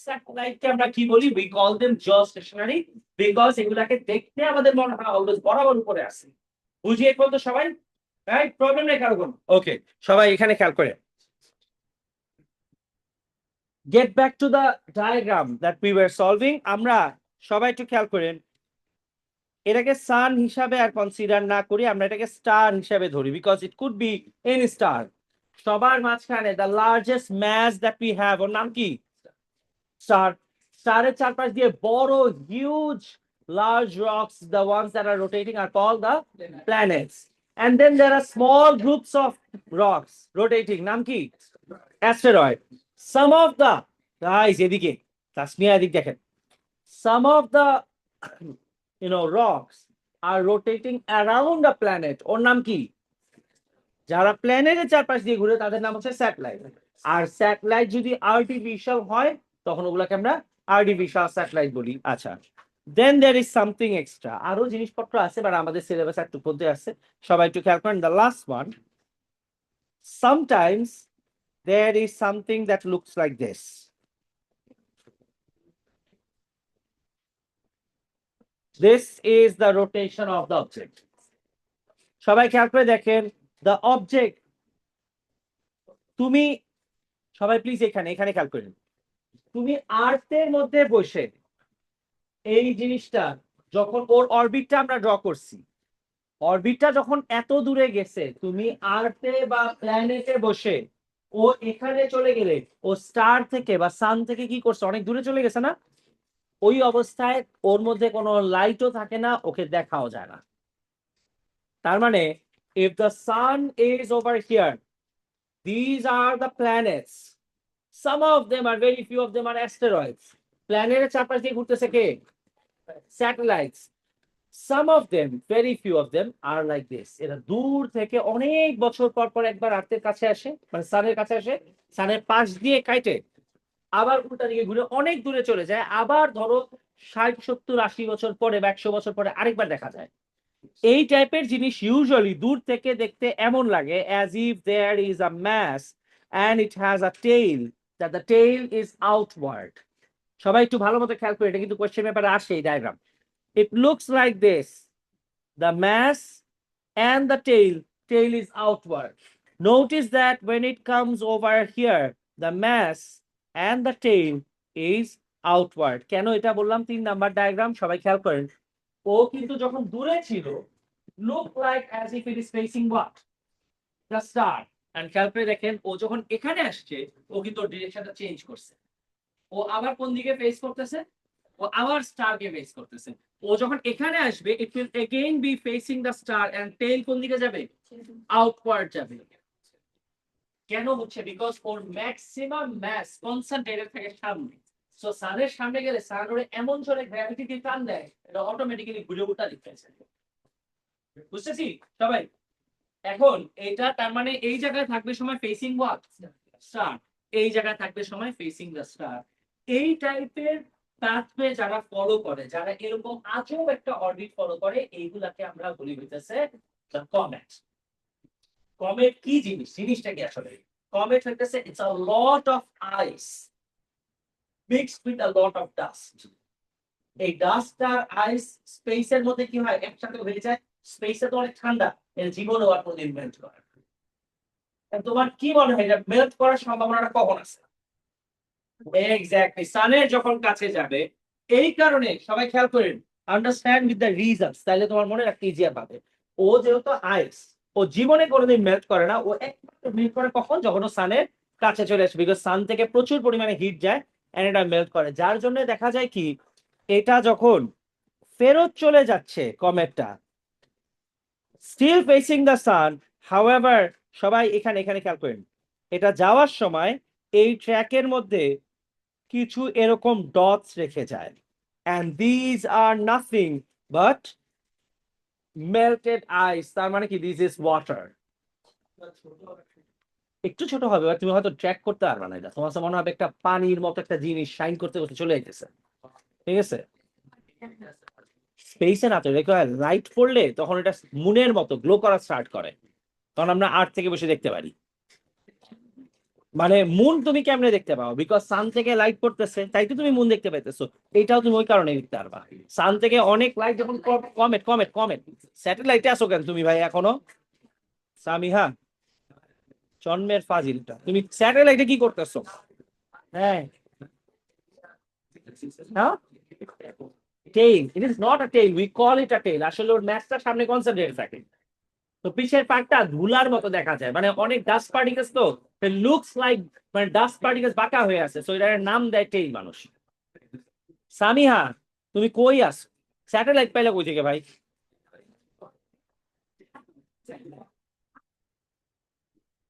Speaker 1: স্যাটেলাইটকে আমরা কি বলি, we call them geostationary, because এগুলাকে দেখতে আমাদের মনে হয় অলওয়েজ বরাবর উপরে আছে। বুঝিয়ে পর্যন্ত সবাই, রাইট? প্রবলেম নেই কারো কোনো। ওকে, সবাই এখানে খেয়াল করে get back to the diagram that we were solving. আমরা সবাই একটু খেয়াল করেন, এটাকে সান হিসাবে আর কনসিডার না করি, আমরা এটাকে স্টার হিসাবে ধরি, because it could be any star. সবার মাঝখানে the largest mass that we have, ওর নাম কি? স্টার। স্টারের চারপাশ দিয়ে বড় huge large rocks, the ones that are rotating are called the planets. And then there are small groups of rocks rotating, নাম কি? Asteroid. Some of the guys এদিকে তাসমিয়া এদিক দেখেন, some of the rocks are rotating around the planet, ওর নাম কি? যারা প্ল্যানেটের চারপাশ দিয়ে ঘুরে তাদের নাম হচ্ছে স্যাটেলাইট। আর স্যাটেলাইট যদি আর্টিফিশিয়াল হয় তখন ওগুলাকে আমরা আর্টিফিশিয়াল স্যাটেলাইট বলি। আচ্ছা, দেন দেয়ার ইজ সামথিং এক্সট্রা, আরো জিনিসপত্র আছে বাট আমাদের সিলেবাস একটু মধ্যে আছে, সবাই একটু খেয়াল করেন। The last one, sometimes there is something that looks like this. This is the rotation of the object. সবাই খেয়াল করে দেখেন, দ্য অবজেক্ট, তুমি সবাই প্লিজ এখানে এখানে খেয়াল করেন, তুমি আর্থের মধ্যে বসে এই জিনিসটা যখন ওর অরবিটটা আমরা ড্র করছি, অরবিটটা যখন এত দূরে গেছে, তুমি আর্থে বা প্ল্যানেটে বসে ও এখানে চলে গেলে ও স্টার থেকে বা সান থেকে কি করছে, অনেক দূরে চলে গেছে না? ওই অবস্থায় ওর মধ্যে কোনো লাইটও থাকে না, ওকে দেখাও যায় না। তার মানে if the sun is over here, these are the planets, some of them are, very few of them are asteroids. প্ল্যানেটের চারপাশ দিয়ে ঘুরতেছে কে? satellites. Some of them, very few of them are like this. এরা দূর থেকে অনেক বছর পর পর একবার আর্থের কাছে আসে, মানে সানের কাছে আসে, সানের পাশ দিয়ে কাটে আবার উল্টা দিকে ঘুরে অনেক দূরে চলে যায়, আবার ধরো 60 70 80 বছর পরে বা 100 বছর পরে আরেকবার দেখা যায়। এই টাইপের জিনিস ইউজুয়ালি দূর থেকে দেখতে এমন লাগে as if there is a mass and it has a tail, that the tail is outward. সবাই একটু ভালো মতো খেয়াল করে, এটা কিন্তু কোশ্চেন পেপারে আসে এই diagram. It looks like this, the mass and the tail is outward. Notice that when it comes over here, the mass and the tail is outward. কেন এটা বললাম 3 নাম্বার ডায়াগ্রাম, সবাই খেয়াল করেন। ও কিন্তু যখন দূরে ছিল, look like as if it is facing what? The star. And খেয়াল করে দেখেন, ও যখন এখানে আসছে ও কিন্তু ডিরেকশনটা চেঞ্জ করছে, ও আবার কোন দিকে ফেস করতেছে? ও আবার স্টারকে ফেস করতেছে। ও যখন এখানে আসবে, it will again be facing the star and tail কোন দিকে যাবে? আউটওয়ার্ড যাবে। কেন হচ্ছে? বিকজ ওর ম্যাক্সিমাম ম্যাস কনসেন্ট্রেটেড থাকে সামনে। সো সানের সামনে গেলে সান ওরে এমন জোরে গ্র্যাভিটি দিয়ে টান দেয়, এটা অটোমেটিক্যালি ঘুরে উল্টা দিকে যায়। বুঝতেছি সবাই? এখন এটা তার মানে এই জায়গায় থাকবে সময় ফেসিং হোয়াট? স্টার। এই জায়গায় থাকবে সময় ফেসিং দ্য স্টার। এই টাইপের পাথওয়ে যারা ফলো করে, যারা এরকম আজব একটা অরবিট ফলো করে, এইগুলাকে আমরা বলি হইতেছে দ্য কমেট। কমেট কি জিনিস? জিনিসটা কি আসলে? কমেট হইতেছে it's a lot of ice mixed with a lot of dust. এই ডাস্ট আর আইস স্পেসের মধ্যে কি হয়? একসাথে হয়ে যায়। স্পেসে তো অনেক ঠান্ডা, এর জীবনও আর কোনদিন মেল্ট করে। তোমার কি মনে হয় এটা মেল্ট করার সম্ভাবনাটা কখন আছে? এক্স্যাক্টলি সানের যখন কাছে যাবে। এই কারণে সবাই খেয়াল করেন, আন্ডারস্ট্যান্ড উইথ দ্য রিজনস, তাহলে তোমার মনে রাখতে ইজিয়ার পাবে। ও যেহেতু আইস, ও জীবনে কোনোদিন মেল্ট করে না, ও একমাত্র মেল্ট করে কখন? যখন ও সানের কাছে চলে আসে, বিকজ সান থেকে প্রচুর পরিমাণে হিট যায় এন্ড এটা মেল্ট করে। যার জন্য দেখা যায় কি, এটা যখন ফেরত চলে যাচ্ছে কমেটটা, still facing the sun, however, সবাই এখানে এখানে খেয়াল করেন, এটা যাওয়ার সময় এই ট্র্যাকের মধ্যে কিছু এরকম ডটস রেখে যায়, and these are nothing but melted ice, তার মানে কি দিস ইজ ওয়াটার। একটু ছোট হবে, but তুমি হয়তো ট্র্যাক করতে পারবে না, এটা তোমার কাছে মনে হবে একটা পানির মতো একটা জিনিস শাইন করতে করতে চলে যাইতেছে, ঠিক আছে? স্পেসে না তো লাইট পড়লে তখন এটা মুনের মতো গ্লো করা স্টার্ট করে, তখন আমরা আর্থ থেকে বসে দেখতে পারি। মানে মুন তুমি কেমনে দেখতে পাও? বিকজ সান থেকে লাইট পড়তেছে, তাই তো তুমি মুন দেখতে পাইতেছো। এটাও তুমি ওই কারণে দেখতে পারবা। সান থেকে অনেক লাইট যখন কমেট কমেট কমেট স্যাটেলাইটে আসো কেন তুমি ভাই এখনো? সামিহা, জন্মের ফাজিলটা, তুমি স্যাটেলাইটে কি করতেছো? হ্যাঁ হ্যাঁ, tail, it is not a tail, we call it a tail. আসলে ওর ম্যাচটা সামনে কনসেন্ট্রেট থাকে, তো পিছের পার্টটা ধুলার মতো দেখা যায়, মানে অনেক ডাস্ট পার্টিকেলস, তো লুকস লাইক মানে ডাস্ট পার্টিকেলস বাঁকা হয়ে আছে, সো এটার নাম দেয় টেইল মানুষ। সামিহা, তুমি কই আছো? স্যাটেলাইট পাইলে কই থেকে ভাই?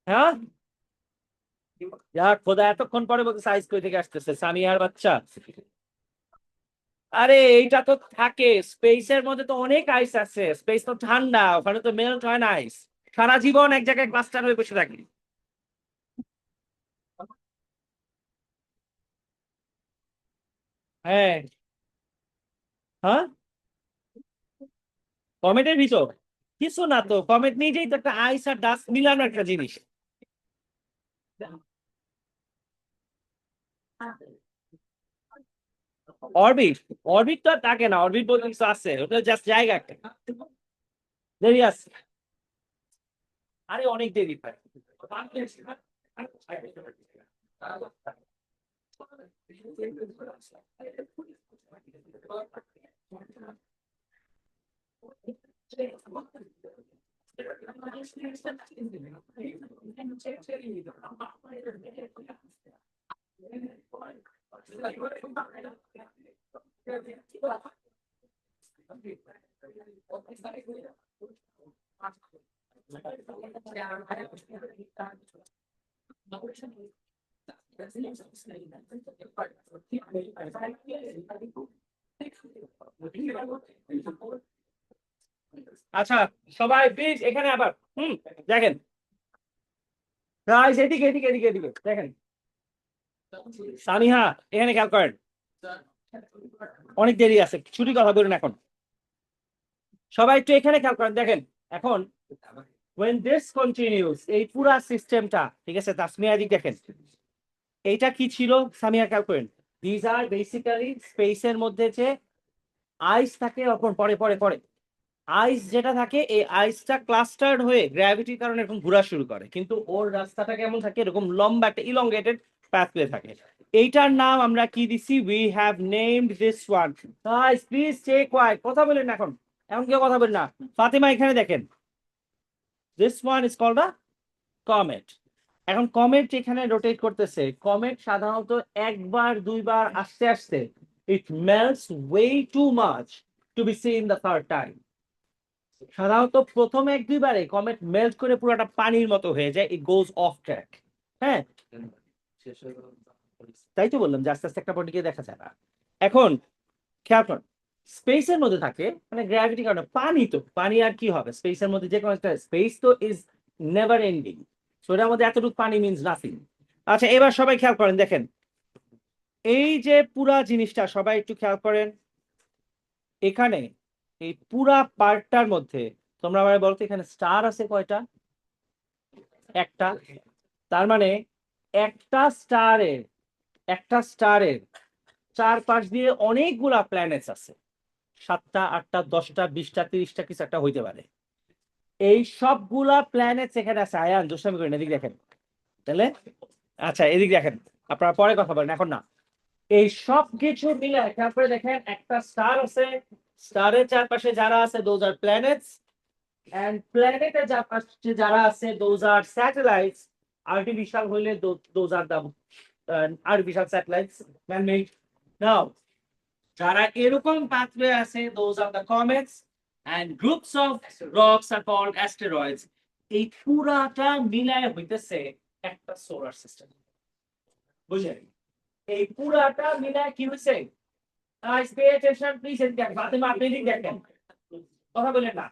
Speaker 1: হ্যাঁ, যা খোদা, এতক্ষণ পরে বলতে সাইজ কই থেকে আসতেছে সামিহার বাচ্চা। আরে এইটা তো থাকে, স্পেসের মধ্যে তো অনেক আইস আছে, স্পেস তো ঠান্ডা, ওখানে তো মেল্ট হয় না আইস, সারা জীবন এক জায়গায় ক্লাস্টার হয়ে বসে থাকি। হ্যাঁ হ্যাঁ, কমেটের ভিতর কিছু না তো, কমেট নিজেই তো একটা আইস আর ডাস্ট মিলানো একটা জিনিস। অরবিট, অরবিট তো আর থাকে না, অরবিট বলতে কিছু আছে, ওটা জাস্ট জায়গা একটা, দেরি আছে। আরে অনেক দেরি পায়। আচ্ছা, সবাই প্লিজ এখানে আবার দেখেন, গাইস এদিকে এদিকে এদিকে এদিকে দেখেন, সামিহা এখানে খেয়াল করেন, অনেক দেরি আছে, ছুটি কথা বলুন এখন, সবাই একটু এখানে খেয়াল করেন, দেখেন এখন when this continues, এই পুরা সিস্টেমটা, ঠিক আছে? তাসমিয়া এদিক দেখেন, এইটা কি ছিল সামিয়া খেয়াল করেন, দিজ আর বেসিক্যালি স্পেসের মধ্যে যে আইস থাকে, অপর পরে পরে পরে আইস যেটা থাকে, এই আইসটা ক্লাস্টার্ড হয়ে গ্র্যাভিটির কারণে এরকম ঘোরা শুরু করে, কিন্তু ওর রাস্তাটা কেমন থাকে, এরকম লম্বা একটা ইলংগেটেড প্যাথওয়ে থাকে। এইটার নাম আমরা কি দিছি? We have named this one, guys please stay quiet, কথা বলেন না এখন, এখন কেউ কথা বলেন না। ফাতিমা এখানে দেখেন, this one is called a comet. এখন কমেট এখানে রোটেট করতেছে, কমেট সাধারণত একবার দুইবার আস্তে আস্তে, it melts way too much to be seen the third time. সাধারণত প্রথম এক দুইবারে কমেট মেল্ট করে পুরোটা পানির মতো হয়ে যায়, ইট গোজ অফ ট্র্যাক। হ্যাঁ, তাই তো বললাম যে আস্তে আস্তে একটা পয়েন্টে গিয়ে দেখা যায় না। এখন খেয়াল করুন, স্পেসের মধ্যে থাকে, মানে গ্র্যাভিটি কারণে পানি, তো পানি আর কি হবে স্পেসের মধ্যে, যে কোনো একটা স্পেস তো ইজ নেভার এন্ডিং, সো এটার মধ্যে এতটুকু পানি মিনস নাথিং। আচ্ছা, এবার সবাই খেয়াল করেন, দেখেন এই যে পুরা জিনিসটা, সবাই একটু খেয়াল করেন, এখানে এই পুরা পার্টটার মধ্যে তোমরা আমায় বলতো এখানে স্টার আছে কয়টা? একটা। তার মানে একটা স্টারের, একটা স্টারের চারপাশ দিয়ে অনেকগুলা প্ল্যানেটস আছে, 7টা 8টা 10টা 20টা 30টা কিছু একটা হইতে পারে। এই সবগুলা প্ল্যানেটস এখানে আছে। আয়ান দুষ্টামি করেন, এদিক দেখেন তাহলে। আচ্ছা এদিক দেখেন, আপনারা পরে কথা বলেন, এখন না। এই সব কিছু মিলে তারপরে দেখেন একটা স্টার আছে, স্টারের চারপাশে যারা আছে দোজ আর প্ল্যানেটস, এন্ড প্ল্যানেটের চারপাশে যারা আছে দোজ আর স্যাটেলাইটস। আর্টিফিশিয়াল হইলে those are the artificial satellites, man made. Now যারা এরকম পাথওয়ে আছে those are the comets, and groups of rocks are called asteroids. এই পুরাটা মিলায় হইতেছে একটা সোলার সিস্টেম, বুঝলেন? এই পুরাটা মিলায় কি হয়েছে? পে অ্যাটেনশন প্লিজ, ফাতেমা আপনি এদিক দেখেন, কথা বলেন না,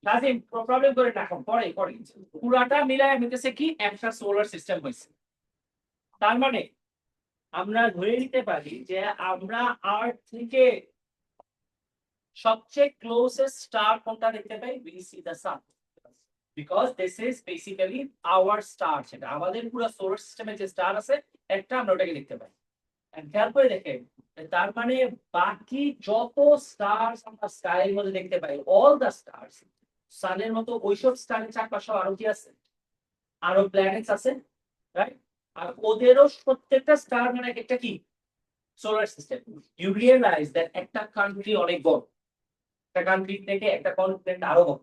Speaker 1: নাজিম প্রবলেম করে না, এখন পরে পরে পুরাটা মিলায় হইতেছে কি একটা সোলার সিস্টেম হয়েছে। তার মানে আমরা ধরে নিতে পারি যে আমরা আর্থ থেকে সবচেয়ে ক্লোজেস্ট স্টার কোনটা দেখতে পাই? we see the sun, because this is basically our star, সেটা আমাদের পুরো সোলার সিস্টেমে যে স্টার আছে একটা আমরা ওটাকে দেখতে পাই। And খেয়াল করে দেখেন, তার মানে বাকি যত স্টারস আমরা স্কাইয়ের মধ্যে দেখতে পাই, অল দ্য স্টারস, সানের মতো ওইসব স্টারের চারপাশে আরো কি আছে? আরো প্ল্যানেটস আছে, রাইট? আর ওদেরও প্রত্যেকটা স্টার মানে একটা কি solar system. You realise that একটা কান্ট্রি অনেক বড়, একটা কান্ট্রি থেকে একটা কন্টিনেন্ট আরো বড়।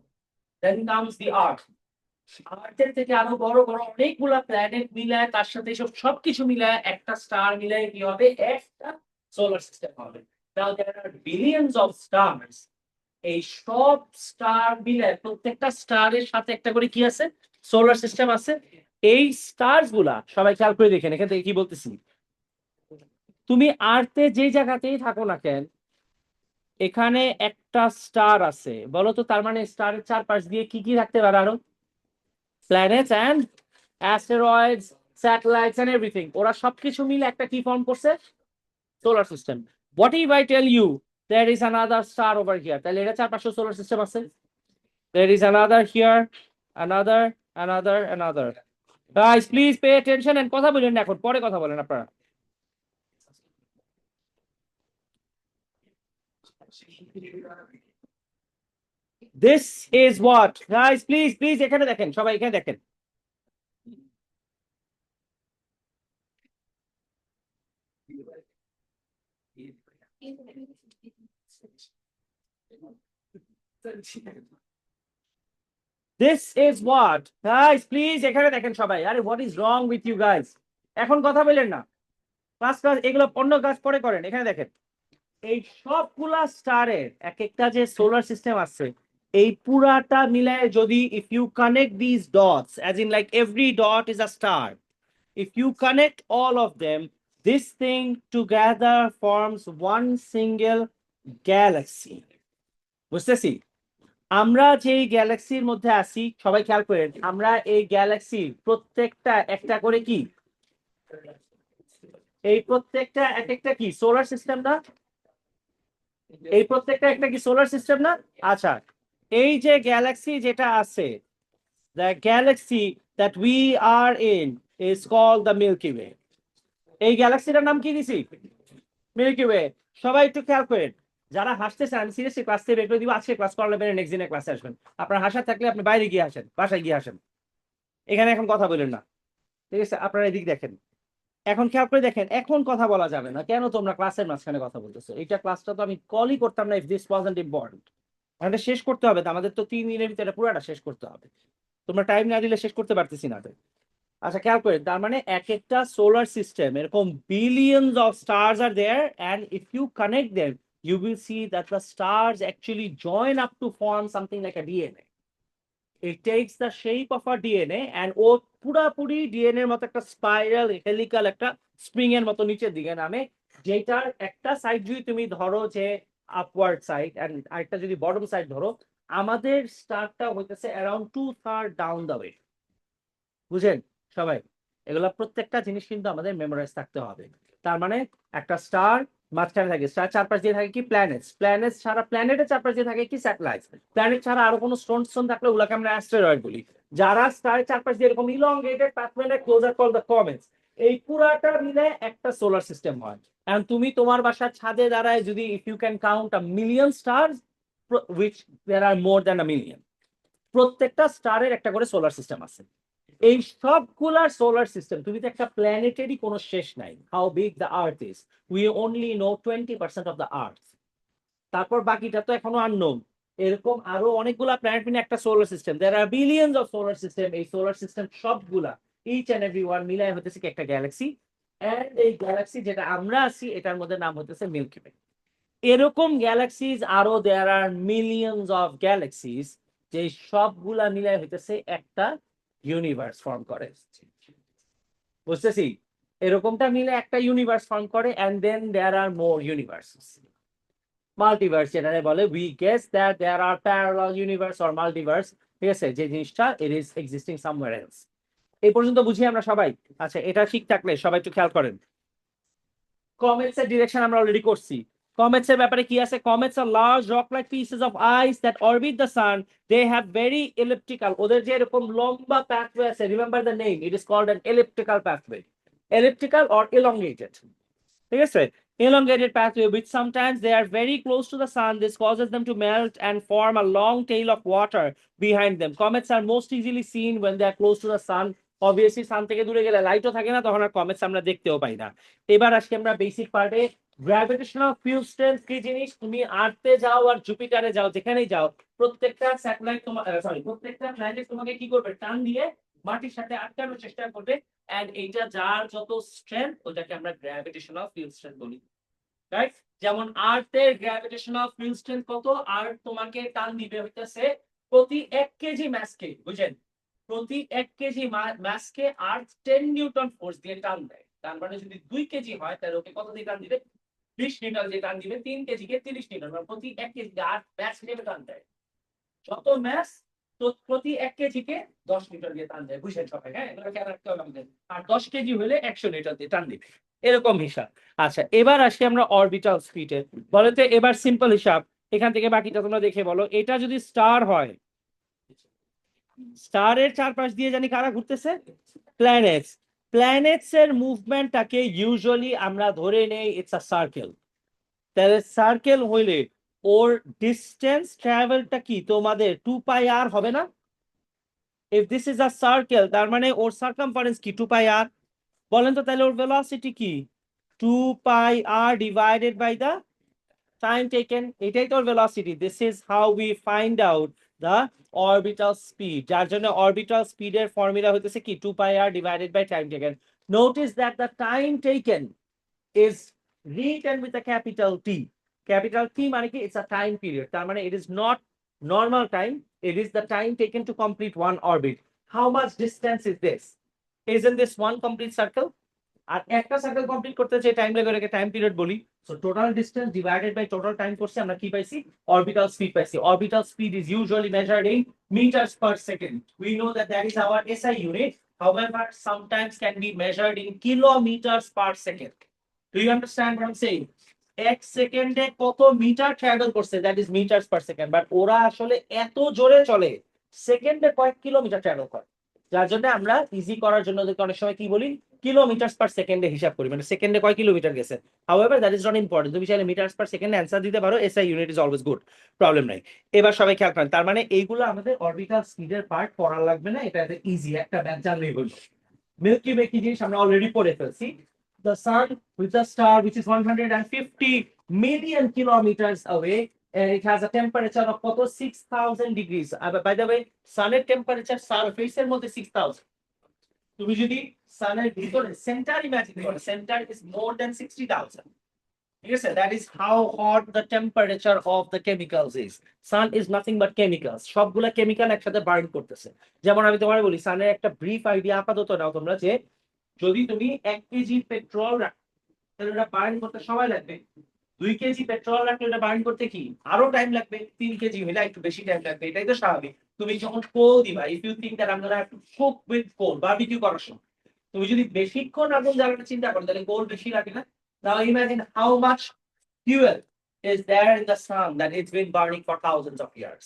Speaker 1: দেন কামস দি আর্থ, আর্থের থেকে আরো বড় বড় অনেকগুলা প্ল্যানেট মিলায়, তার সাথে সব সবকিছু মিলায় একটা স্টার মিলায় কি হবে? একটা সোলার সিস্টেম হবে। নাও দেয়ার আর বিলিয়নস অফ স্টারস, এই সব স্টার মিলায় প্রত্যেকটা স্টারের সাথে একটা করে কি আছে? সোলার সিস্টেম আছে। এই স্টারস গুলা সবাই খেয়াল করে দেখেন, এখান থেকে কি বলতেছি, তুমি আর্থে যে জায়গাতেই থাকো না কেন, এখানে একটা স্টার আছে বলো তো, তার মানে স্টারের চারপাশ দিয়ে কি কি থাকতে পারে? আরো planets and asteroids, satellites and everything, ওরা সবকিছু মিলে একটা কি ফর্ম করছে? Solar system. What if I tell you there is another star over here, তাহলে এটা চারপাশে সোলার সিস্টেম আছে। There is another here, another, another, another. Guys please pay attention and কথা বলেন না, এখন পরে কথা বলেন আপনারা। This is what guys, please please এখানে দেখেন, সবাই এখানে দেখেন। This is what guys, please এখানে দেখেন সবাই। আরে what is wrong with you guys? এখন কথা বলেন না, ক্লাস ক্লাস এগুলো অন্য কাজ পরে করেন। এখানে দেখেন, এই সবগুলা স্টারের এক একটা যে সোলার সিস্টেম আছে, এই পুরাটা মিলায় যদি if you connect these dots, as in like every dot is a star, if you connect all of them, this thing together forms one single galaxy. বুঝতেছি? আমরা যে গ্যালাক্সির মধ্যে আছি, সবাই খেয়াল করেন, আমরা এই গ্যালাক্সির প্রত্যেকটা একটা করে কি, এই প্রত্যেকটা এক একটা কি সোলার সিস্টেম না? এই প্রত্যেকটা একটা কি সোলার সিস্টেম না? আচ্ছা, এই যে গ্যালাক্সি যেটা আছে, the galaxy that we are in is called the Milky Way. এই গ্যালাক্সিটার নাম কি দিছি? Milky Way. সবাই একটু খেয়াল করেন, যারা হাসতেছেন আমি সিরিয়াসলি ক্লাস থেকে বের করে দিব, আজকে ক্লাস করালে বের, নেক্সট দিনে ক্লাসে আসবেন। আপনার হাসা থাকলে আপনি বাইরে গিয়ে আসেন, বাসায় গিয়ে আসেন, এখানে এখন কথা বলেন না, ঠিক আছে? আপনারা এদিক দেখেন, এখন খেয়াল করে দেখেন, এখন কথা বলা যাবে না কেন? তোমরা ক্লাসের মাঝখানে কথা বলতেছো। এইটা ক্লাসটা তো আমি কলই করতাম না ইফ দিস ওয়াজন্ট ইম্পর্টেন্ট। আমাদের শেষ করতে হবে তো, আমাদের তো 3 দিনের ভিতরে পুরোটা শেষ করতে হবে। তোমরা টাইম না দিলে শেষ করতে পারতেছি না তো। আচ্ছা খেয়াল করে, তার মানে এক একটা সোলার সিস্টেম এরকম billions of stars are there, and if you connect them you will see that the stars actually join up to form something like a DNA. It takes the shape of a DNA and ও পুরাপুরি DNA এর মতো একটা spiral helical একটা spring এর মতো নিচের দিকে নামে, যেটার একটা সাইড যদি তুমি ধরো যে আপওয়ার্ড সাইড এন্ড আরেকটা যদি বটম সাইড ধরো, আমাদের স্টারটা হইতেছে অ্যারাউন্ড 2/3 ডাউন দ্য ওয়ে। বুঝেন সবাই? এগুলা প্রত্যেকটা জিনিস কিন্তু আমাদের মেমোরাইজ থাকতে হবে। তার মানে একটা স্টার মাঝখানে থাকে, স্টার চারপাশ দিয়ে থাকে কি প্ল্যানেটস, প্ল্যানেটস ছাড়া, প্ল্যানেটের চারপাশ দিয়ে থাকে কি স্যাটেলাইটস, প্ল্যানেট ছাড়া আরো কোনো স্টোন স্টোন থাকলে ওগুলাকে আমরা অ্যাস্টেরয়েড বলি। যারা স্টারের চারপাশ দিয়ে এরকম elongated pathway closer call the comets, এই পুরাটা মিলে একটা সোলার সিস্টেম হয়। এখন তুমি তোমার বাসার ছাদে দাঁড়ায় যদি if you can count a million stars, which there are more than a million, প্রত্যেকটা স্টারের একটা করে সোলার সিস্টেম আছে। এই সবগুলার সোলার সিস্টেম, তুমি তো একটা প্ল্যানেটেরই কোনো শেষ নাই। How big the earth is, we only know 20% of the earth. তারপর বাকিটা তো এখনো আননোন। এরকম আরো অনেকগুলা প্ল্যানেট মিলে একটা solar system, there are billions of solar system. এই সোলার সিস্টেম সবগুলা ইচ এন্ড এভরি ওয়ান মিলাই হতেছে কি একটা গ্যালাক্সি। এন্ড এই গ্যালাক্সি যেটা আমরা আছি এটার মধ্যে নাম হতেছে মিল্কি ওয়ে। এরকম গ্যালাক্সিজ আরো দেয়ার আর মিলিয়নস অফ গ্যালাক্সিজ, যে সবগুলা মিলাই হইতেছে একটা ইউনিভার্স ফর্ম করে। বুঝতেছি? এরকমটা মিলে একটা ইউনিভার্স ফর্ম করে, and then there are more universes. Multiverse যেটাকে বলে, we guess that there are parallel universe or multiverse, ঠিক আছে, যে জিনিসটা it is existing somewhere else. এই পর্যন্ত বুঝি আমরা সবাই? আচ্ছা, এটা ঠিক থাকলে সবাই একটু খেয়াল করেন। কমেটস এর ডিরেকশন আমরা অলরেডি করছি। কমেটস এর ব্যাপারে কি আছে? Comets are large rock like pieces of ice that orbit the sun, they have very elliptical, ওদের যে এরকম লম্বা পাথওয়ে আছে, remember the name, it is called an elliptical pathway, elliptical or elongated, ঠিক আছে, elongated pathway which sometimes they are very close to the sun. This causes them to melt and form a long tail of water behind them. Comets are most easily seen when they are close to the sun. Obviously sun থেকে দূরে গেলে লাইটও থাকে না, তখন আর comets আমরা দেখতেও পাই না। এবার আজকে আমরা বেসিক পার্টে গ্র্যাভিটেশনাল ফিল্ড স্ট্রেংথ কি জিনিস, তুমি আর্থে যাও আর জুপিটারে যাও, যেখানেই যাও, প্রত্যেকটা স্যাটেলাইট তোমার প্রত্যেকটা প্ল্যানেট তোমাকে কি করবে, টান দিয়ে মাটির সাথে আটকানোর চেষ্টা করবে, এন্ড এইটা যার যত স্ট্রেংথ ওটাকে আমরা গ্র্যাভিটেশনাল ফিল্ড স্ট্রেংথ বলি, রাইট? যেমন আর্থের গ্র্যাভিটেশনাল ফিল্ড স্ট্রেংথ কত? আর্থ তোমাকে টান দিবে হইতেছে প্রতি 1 কেজি মাসকে, বুঝেন, প্রতি 1 কেজি মাসকে আর্থ 10 নিউটন ফোর্স দিয়ে টান দেয়। তার মানে যদি 2 কেজি হয় তাহলে ওকে কত দিয়ে টান দিবে? 20 নিউটন দিয়ে টান দিবে। 3 কেজিকে 30 নিউটন, মানে প্রতি 1 কেজি আর্থ মাস হিসেবে টান দেয়। যত মাস তো প্রতি 1 কেজিকে 10 নিউটন দিয়ে টান দেয়, বুঝেন সবাই? হ্যাঁ, এগুলো খেয়াল রাখতে হবে আমাদের। আর 10 কেজি হলে 100 নিউটন দিয়ে টান দিবে, এরকম হিসাব। আচ্ছা, এবার আসি আমরা অরবিটাল স্পিডে। বলে তো এবার সিম্পল হিসাব, এখান থেকে বাকিটা তোমরা দেখে বলো। এটা যদি স্টার হয়, স্টারের চারপাশ দিয়ে জানি কারা ঘুরতেছে? প্ল্যানেটস। প্ল্যানেটস এর মুভমেন্টটাকে ইউজুয়ালি আমরা ধরে নেই ইটস আ সার্কেল। তাহলে সার্কেল হইলে ওর ডিস্টেন্স ট্রাভেলটা কি তোমাদের 2 পাই আর হবে না? If this is a circle, তার মানে ওর সার্কামফারেন্স কি 2 পাই আর। বলেন তো তাহলে ওর ভেলোসিটি কি? 2 pi R divided by the time taken, এটাই তো ওর velocity. This is how we find out the orbital speed, যার জন্য অরবিটাল স্পিডের ফর্মুলা হইতেছে কি 2 pi R divided by time taken. Notice that the time taken is written with a capital T. Capital T মানে কি? It's a time period. তার মানে it is not normal time. It is the time taken to complete one orbit. How much distance is this? Isn't this one complete circle? আর একটা circle complete করতে যে time লাগে ওটাকে time period বলি। So total distance divided by total time করছে, আমরা কি পাইছি? অরবিটাল স্পিড পাইছি। Orbital speed is usually measured in meters per second. We know that that is our SI unit. However, sometimes can be measured in kilometers per second. Do you understand what I'm saying? 1 সেকেন্ডে কত metre travel করছে, that is metres per second. But ওরা আসলে এত জোরে চলে, সেকেন্ডে কয়েক কিলোমিটার ট্রাভেল করে, যার জন্য আমরা ইজি করার জন্য ওদেরকে অনেক সময় কি বলি, কিলোমিটারস পার সেকেন্ডে হিসাব করি, মানে সেকেন্ডে কয় কিলোমিটার গেছে। However that is not important, তুমি চাইলে মিটারস পার সেকেন্ডে অ্যান্সার দিতে পারো, SI unit is always good, problem নাই। এবার সবাই খেয়াল করেন, তার মানে এইগুলো আমাদের অরবিটাল স্পিডের পার্ট পড়া লাগবে না, এটা ইজি একটা ব্যাচ জানলেই হলো। মিল্কি ওয়ে কি জিনিস আমরা অলরেডি পড়ে ফেলছি। The sun with the star which is 150 million kilometers away, and it has a temperature of 6,000 degrees. By the way, sun's temperature surface এর মধ্যে 6,000। তুমি যদি সানের ভিতরে সেন্টার ইমাজিন করো, সেন্টার is more than 60,000। ঠিক আছে, that is how hot the temperature of the chemicals is. Sun is nothing but chemicals, সবগুলা chemical একসাথে বার্ন করতেছে। যেমন আমি তোমার বলি, সানের একটা ব্রিফ আইডিয়া আপাতত নাও তোমরা, যে যদি তুমি 1 কেজি পেট্রোল রাখো তাহলে ওটা বার্ন করতে সময় লাগবে। 2 কেজি পেট্রোল রাখলে ওটা বার্ন করতে কি আরো টাইম লাগবে। 3 কেজি হলে একটু বেশি টাইম লাগবে, এটাই তো স্বাভাবিক। তুমি যখন কোল দিবা, if you think that I am gonna have to cook with coal, barbecue করার সময় তুমি যদি বেশিক্ষণ আগুন জ্বালানোর চিন্তা করো, তাহলে কোল বেশি লাগে না? Now imagine how much fuel is there in the sun that it's been burning for thousands of years.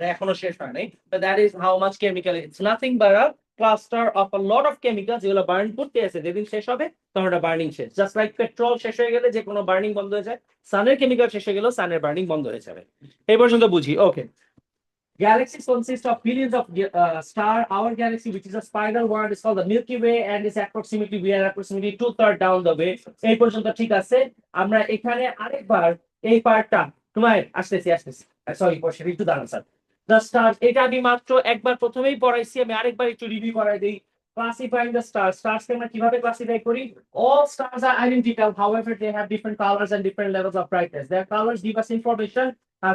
Speaker 1: এখনো শেষ হয় নাই, but that is how much chemical. It's nothing but a cluster of a lot of chemicals যেগুলো burn করতে আছে, যেদিন শেষ হবে তখন ওটা বার্নিং শেষ। জাস্ট লাইক পেট্রোল শেষ হয়ে গেলে যে কোনো বার্নিং বন্ধ হয়ে যায়, সানের কেমিক্যাল শেষ হয়ে গেলেও সানের বার্নিং বন্ধ হয়ে যাবে। এই পর্যন্ত বুঝি? ওকে। Galaxies consist of billions of stars. Our galaxy, which is a spiral one, is called the Milky Way, and is approximately, we are approximately 2/3 down the way. এই পর্যন্ত ঠিক আছে। আমরা এখানে আরেকবার এই পার্টটা তোমার আসতেছি। সরি কোশ্চেন একটু দাঁড়ান স্যার। The stars, এটা আমি মাত্র একবার প্রথমেই পড়াইছি, আমি আরেকবার একটু রিভিউ করাই দিই। Classifying the stars. Stars কে আমরা কিভাবে ক্লাসিফাই করি? All stars are identical, however they have different colors and different levels of brightness. Their colors give us information.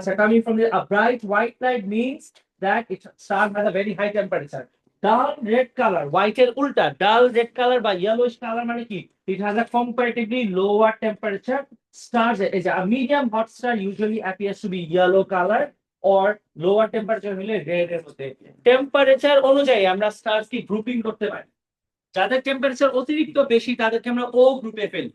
Speaker 1: So coming from a bright white light means that it star has a very high temperature. ডাল red colour, হোয়াইটের উল্টা ডাল red colour বা yellowish colour মানে কি? It has a comparatively lower temperature. Stars is a medium hot star usually appears to be yellow color or lower temperature হলে red এর মধ্যে। টেম্পারেচার অনুযায়ী আমরা স্টারস কি গ্রুপিং করতে পারি। যাদের টেম্পারেচার অতিরিক্ত বেশি তাদেরকে আমরা ও গ্রুপে ফেলি,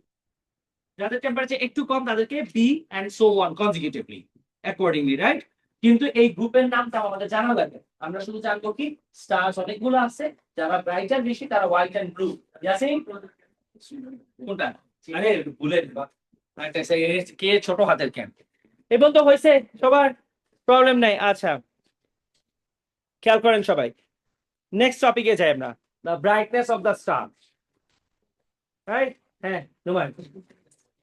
Speaker 1: যাদের টেম্পারেচার একটু কম তাদেরকে be and so on consecutively accordingly, right? কিন্তু এই গ্রুপের নামটা আমাদের জানা লাগে। আমরা শুধু জানবো কি স্টারস অনেকগুলো আছে, যারা ব্রাইটার বেশি তারা হোয়াইট এন্ড ব্লু। ইয়াসিন কোনটা? আরে ভুলে কে ছোট হাতের কেন এবং তো হয়েছে সবার, প্রবলেম নাই। আচ্ছা খেয়াল করেন সবাই, নেক্সট টপিকে যাই আমরা, the brightness of the star, right? হ্যাঁ নুমান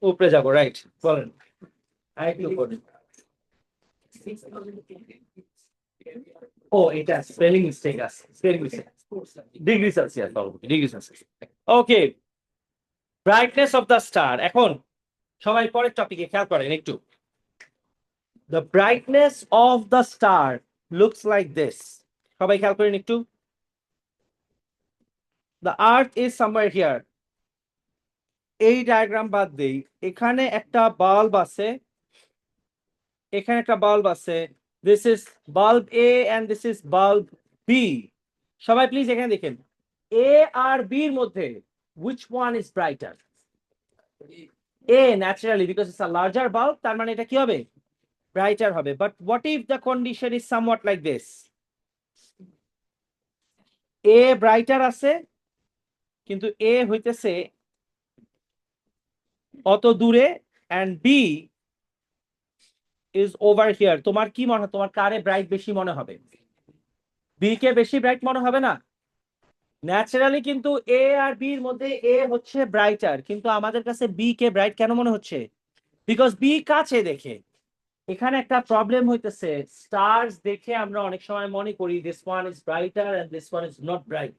Speaker 1: উপরে যাবো, রাইট? বলেন আরেকটু বলেন। ও এটা স্পেলিং মিস্টেক আছে, স্পেলিং মিস্টেক, ডিগ্রি সেলসিয়াস বলবো, degree Celsius. Okay, brightness of the star. এখন সবাই পরের টপিকে খেয়াল করেন একটু। The brightness of the star looks like this. সবাই খেয়াল করেন একটু। The earth is somewhere here. এই ডায়াগ্রাম বাদ দেই, এখানে একটা বাল্ব আছে, এখানে একটা বাল্ব আছে। This is bulb A and this is bulb B. সবাই প্লিজ এখানে দেখেন, A আর B এর মধ্যে which one is brighter? A naturally because it's a larger bulb, তার মানে এটা কি হবে? Brighter হবে। But what if the condition is somewhat like this? A brighter আছে কিন্তু A হইতেছে অত দূরে and B is over here. তোমার কি মনে হয়, তোমার কারে ব্রাইট বেশি মনে হবে? B কে বেশি ব্রাইট মনে হবে না? ন্যাচারালি কিন্তু A আর B এর মধ্যে A হচ্ছে ব্রাইটার, কিন্তু আমাদের কাছে B কে ব্রাইট কেন মনে হচ্ছে? বিকজ B কাছে দেখে। এখানে একটা প্রবলেম হইতেছে, স্টারস দেখে আমরা অনেক সময় মনে করি this one is brighter and this one is not bright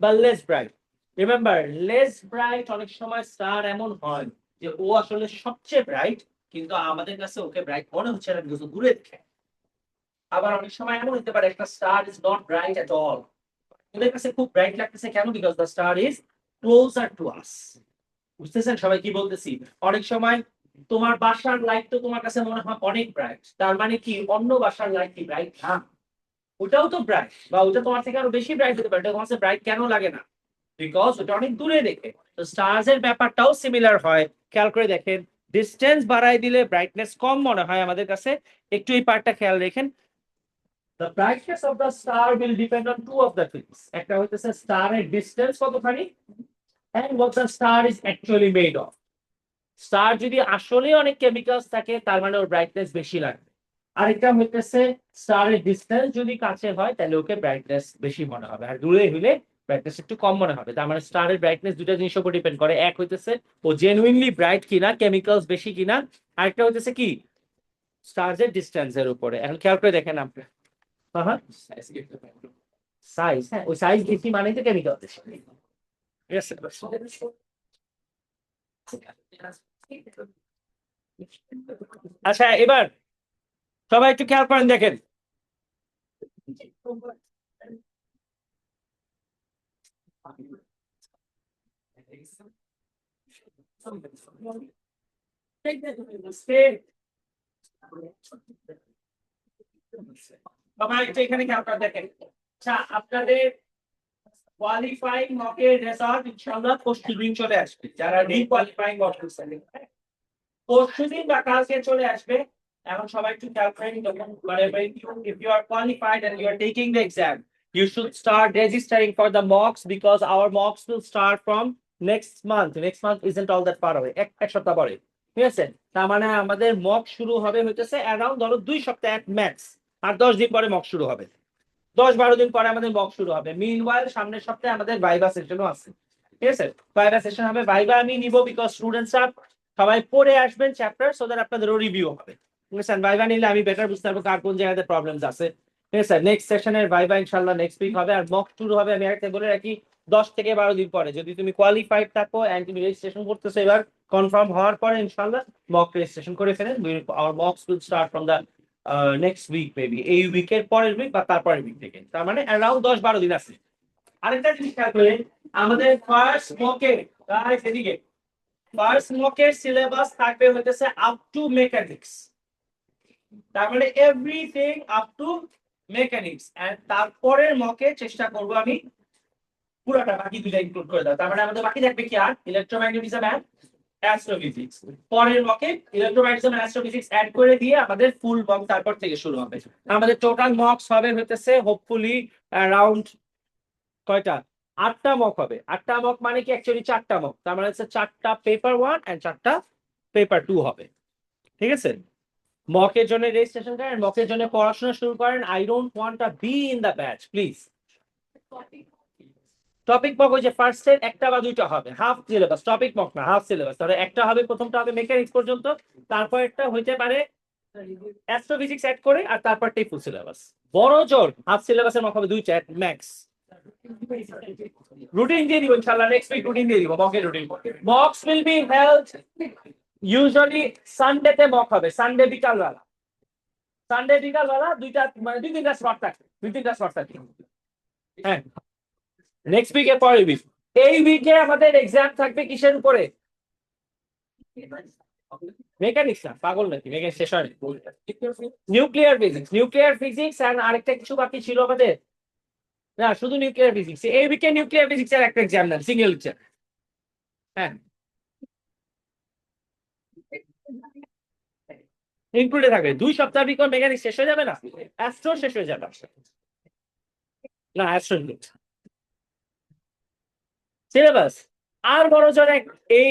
Speaker 1: বা less bright. Remember less bright অনেক সময় স্টার এমন হয় যে ও আসলে সবচেয়ে ব্রাইট কিন্তু আমাদের কাছে ওকে ব্রাইট মনে হচ্ছে না বিকজ দূরে দেখে। আবার অনেক সময় এমন হতে পারে একটা star is not bright at all, ওদের কাছে খুব ব্রাইট লাগতেছে কেন? Because the star is closer to us. বুঝতেছেন সবাই কি বলতেছি? অনেক সময় তোমার বাসার লাইট তো তোমার কাছে মনে হয় অনেক ব্রাইট, তার মানে কি অন্য বাসার লাইট কি ব্রাইট না? ওটাও তো ব্রাইট বা ওটা তোমার থেকে আরো বেশি ব্রাইট হতে পারে, এটা তোমার কাছে ব্রাইট কেন লাগে না? বিকজ ওটা অনেক দূরে দেখে। তো স্টার্স এর ব্যাপারটাও সিমিলার হয়। খেয়াল করে দেখেন, ডিসটেন্স বাড়াই দিলে ব্রাইটনেস কম মনে হয় আমাদের কাছে। একটু এই পার্টটা খেয়াল রেখেন। The brightness of the star will depend on two of the things. একটা হইতেছে স্টার এর ডিসটেন্স কতখানি and what the star is actually made of. Star যদি আসলে অনেক কেমিক্যালস থাকে তার মানে ওর ব্রাইটনেস বেশি লাগবে। আরেকটা হইতেছে স্টারের ডিসটেন্স যদি কাছে হয় তাহলে ওকে ব্রাইটনেস বেশি মনে হবে, আর দূরে হইলে ব্রাইটনেস একটু কম মনে হবে। তার মানে স্টারের ব্রাইটনেস দুটো জিনিসের উপর ডিপেন্ড করে, এক হইতেছে ও জেনুইনলি ব্রাইট কিনা, কেমিক্যালস বেশি কিনা, আরেকটা হইতেছে কি স্টারস এর ডিসটেন্স এর উপরে। এখন খেয়াল করে দেখেন আপনি, হ্যাঁ সাইজ, হ্যাঁ ওই সাইজ বেশি মানে তো কেমিক্যাল বেশি। আচ্ছা এবার সবাই একটু খেয়াল করেন দেখেন, সবাই একটু এখানে খেয়াল করে দেখেন। আচ্ছা আপনাদের কোয়ালিফাইং মকের রেজাল্ট ইনশাআল্লাহ পরশুদিন চলে আসবে, যারা রি কোয়ালিফাইং মক করছেন পরশুদিন বা কালকে চলে আসবে। এখন সবাই একটু খেয়াল করেন, যখন মানে if you are qualified and you are taking the exam, you should start registering for the mocks because our mocks will start from next month. Next month isn't all that far away, এক সপ্তাহ পরে, ঠিক আছে? তার মানে আমাদের mock শুরু হবে হইতেছে অ্যারাউন্ড ধরো 2 সপ্তাহ এক ম্যাক্স, আর 10 দিন পরে মক শুরু হবে, 10-12 দিন পরে আমাদের মক শুরু হবে। মিনওয়াইল সামনের সপ্তাহে আমাদের ভাইবা সেশনও আছে, ঠিক আছে? ভাইবা সেশন হবে, ভাইবা আমি নিব বিকজ স্টুডেন্টসরা সবাই পড়ে আসবেন চ্যাপ্টার, সো দ্যাট আপনাদেরও রিভিউ হবে, ঠিক আছে? ভাইবা নিলে আমি বেটার বুঝতে পারবো কার কোন জায়গাতে প্রবলেমস আছে, ঠিক আছে? নেক্সট সেশনের ভাইবা ইনশাআল্লাহ নেক্সট উইক হবে, আর মক শুরু হবে আমি একটা বলে রাখি 10 থেকে 12 দিন পরে। যদি তুমি কোয়ালিফাইড থাকো এন্ড তুমি রেজিস্ট্রেশন করতেছো এবার কনফার্ম হওয়ার পরে ইনশাআল্লাহ মক রেজিস্ট্রেশন করে ফেলেন। Our mocks will start from the next week, maybe এই উইকের পরের উইক বা তারপরের উইক থেকে। তার মানে অ্যারাউন্ড 10-12 দিন আছে। আরেকটা জিনিস খেয়াল করেন, আমাদের ফার্স্ট মকে গাইস এদিকে ফার্স্ট মকের সিলেবাস থাকবে হইতেছে আপ টু মেকানিক্স, তার মানে everything up to mechanics, and তারপরের মকে চেষ্টা করব আমি পুরোটা বাকি দুইটা ইনক্লুড করে দাও। তার মানে আমাদের বাকি থাকবে কি আর ইলেকট্রোম্যাগনেটিজম এন্ড অ্যাস্ট্রোফিজিক্স। পরের মকে ইলেকট্রোম্যাগনেটিজম এন্ড অ্যাস্ট্রোফিজিক্স অ্যাড করে দিয়ে আমাদের ফুল মক তারপর থেকে শুরু হবে। আমাদের টোটাল মকস হবে হইতেছে হোপফুলি অ্যারাউন্ড কয়টা, 8টা মক হবে। 8টা মক মানে কি অ্যাকচুয়ালি 4টা মক, তার মানে হচ্ছে 4টা পেপার 1 এন্ড 4টা পেপার 2 হবে। ঠিক আছে, মকের জন্য রেজিস্ট্রেশন করেন, মকের জন্য পড়াশোনা শুরু করেন। I don't want a be in the batch please. Topic mock ওই যে ফার্স্ট এর একটা বা দুইটা হবে, হাফ সিলেবাস, টপিক মক না হাফ সিলেবাস। তাহলে একটা হবে, প্রথমটা হবে মেকানিক্স পর্যন্ত, তারপর একটা হইতে পারে অ্যাস্ট্রোফিজিক্স অ্যাড করে, আর তারপরটাই ফুল সিলেবাস। বড় জোর হাফ সিলেবাসের মক হবে দুইটা ম্যাক্স। রুটিন দিয়ে দিব ইনশাআল্লাহ, নেক্সট উইক রুটিন দিয়ে দিব, মকের routine. Mocks will be held usually সানডেতে মক হবে, সানডে বিকালবেলা। সানডে বিকালবেলা দুইটা মানে 2-3টা স্লট থাকে, 2-3টা স্লট থাকে। হ্যাঁ, নেক্সট উইকের পরের উইক। এই উইকে আমাদের এক্সাম থাকবে কিসের উপরে? মেকানিক্স না, পাগল নাকি, মেকানিক্স শেষ হয়নি। Nuclear physics, nuclear physics and আরেকটা কিছু বাকি ছিল আমাদের, না শুধু নিউক্লিয়ার ফিজিক্স। এই উইকে নিউক্লিয়ার ফিজিক্স এর একটা এক্সাম নেন, সিঙ্গেল লেকচার। হ্যাঁ, ইনক্লুডে থাকবে। 2 সপ্তাহ বিকল মেকানিক্স শেষ হয়ে যাবে না, অ্যাস্ট্রো শেষ হয়ে যাবে না, অ্যাস্ট্রো সিলেবাস আর বড় জোর এই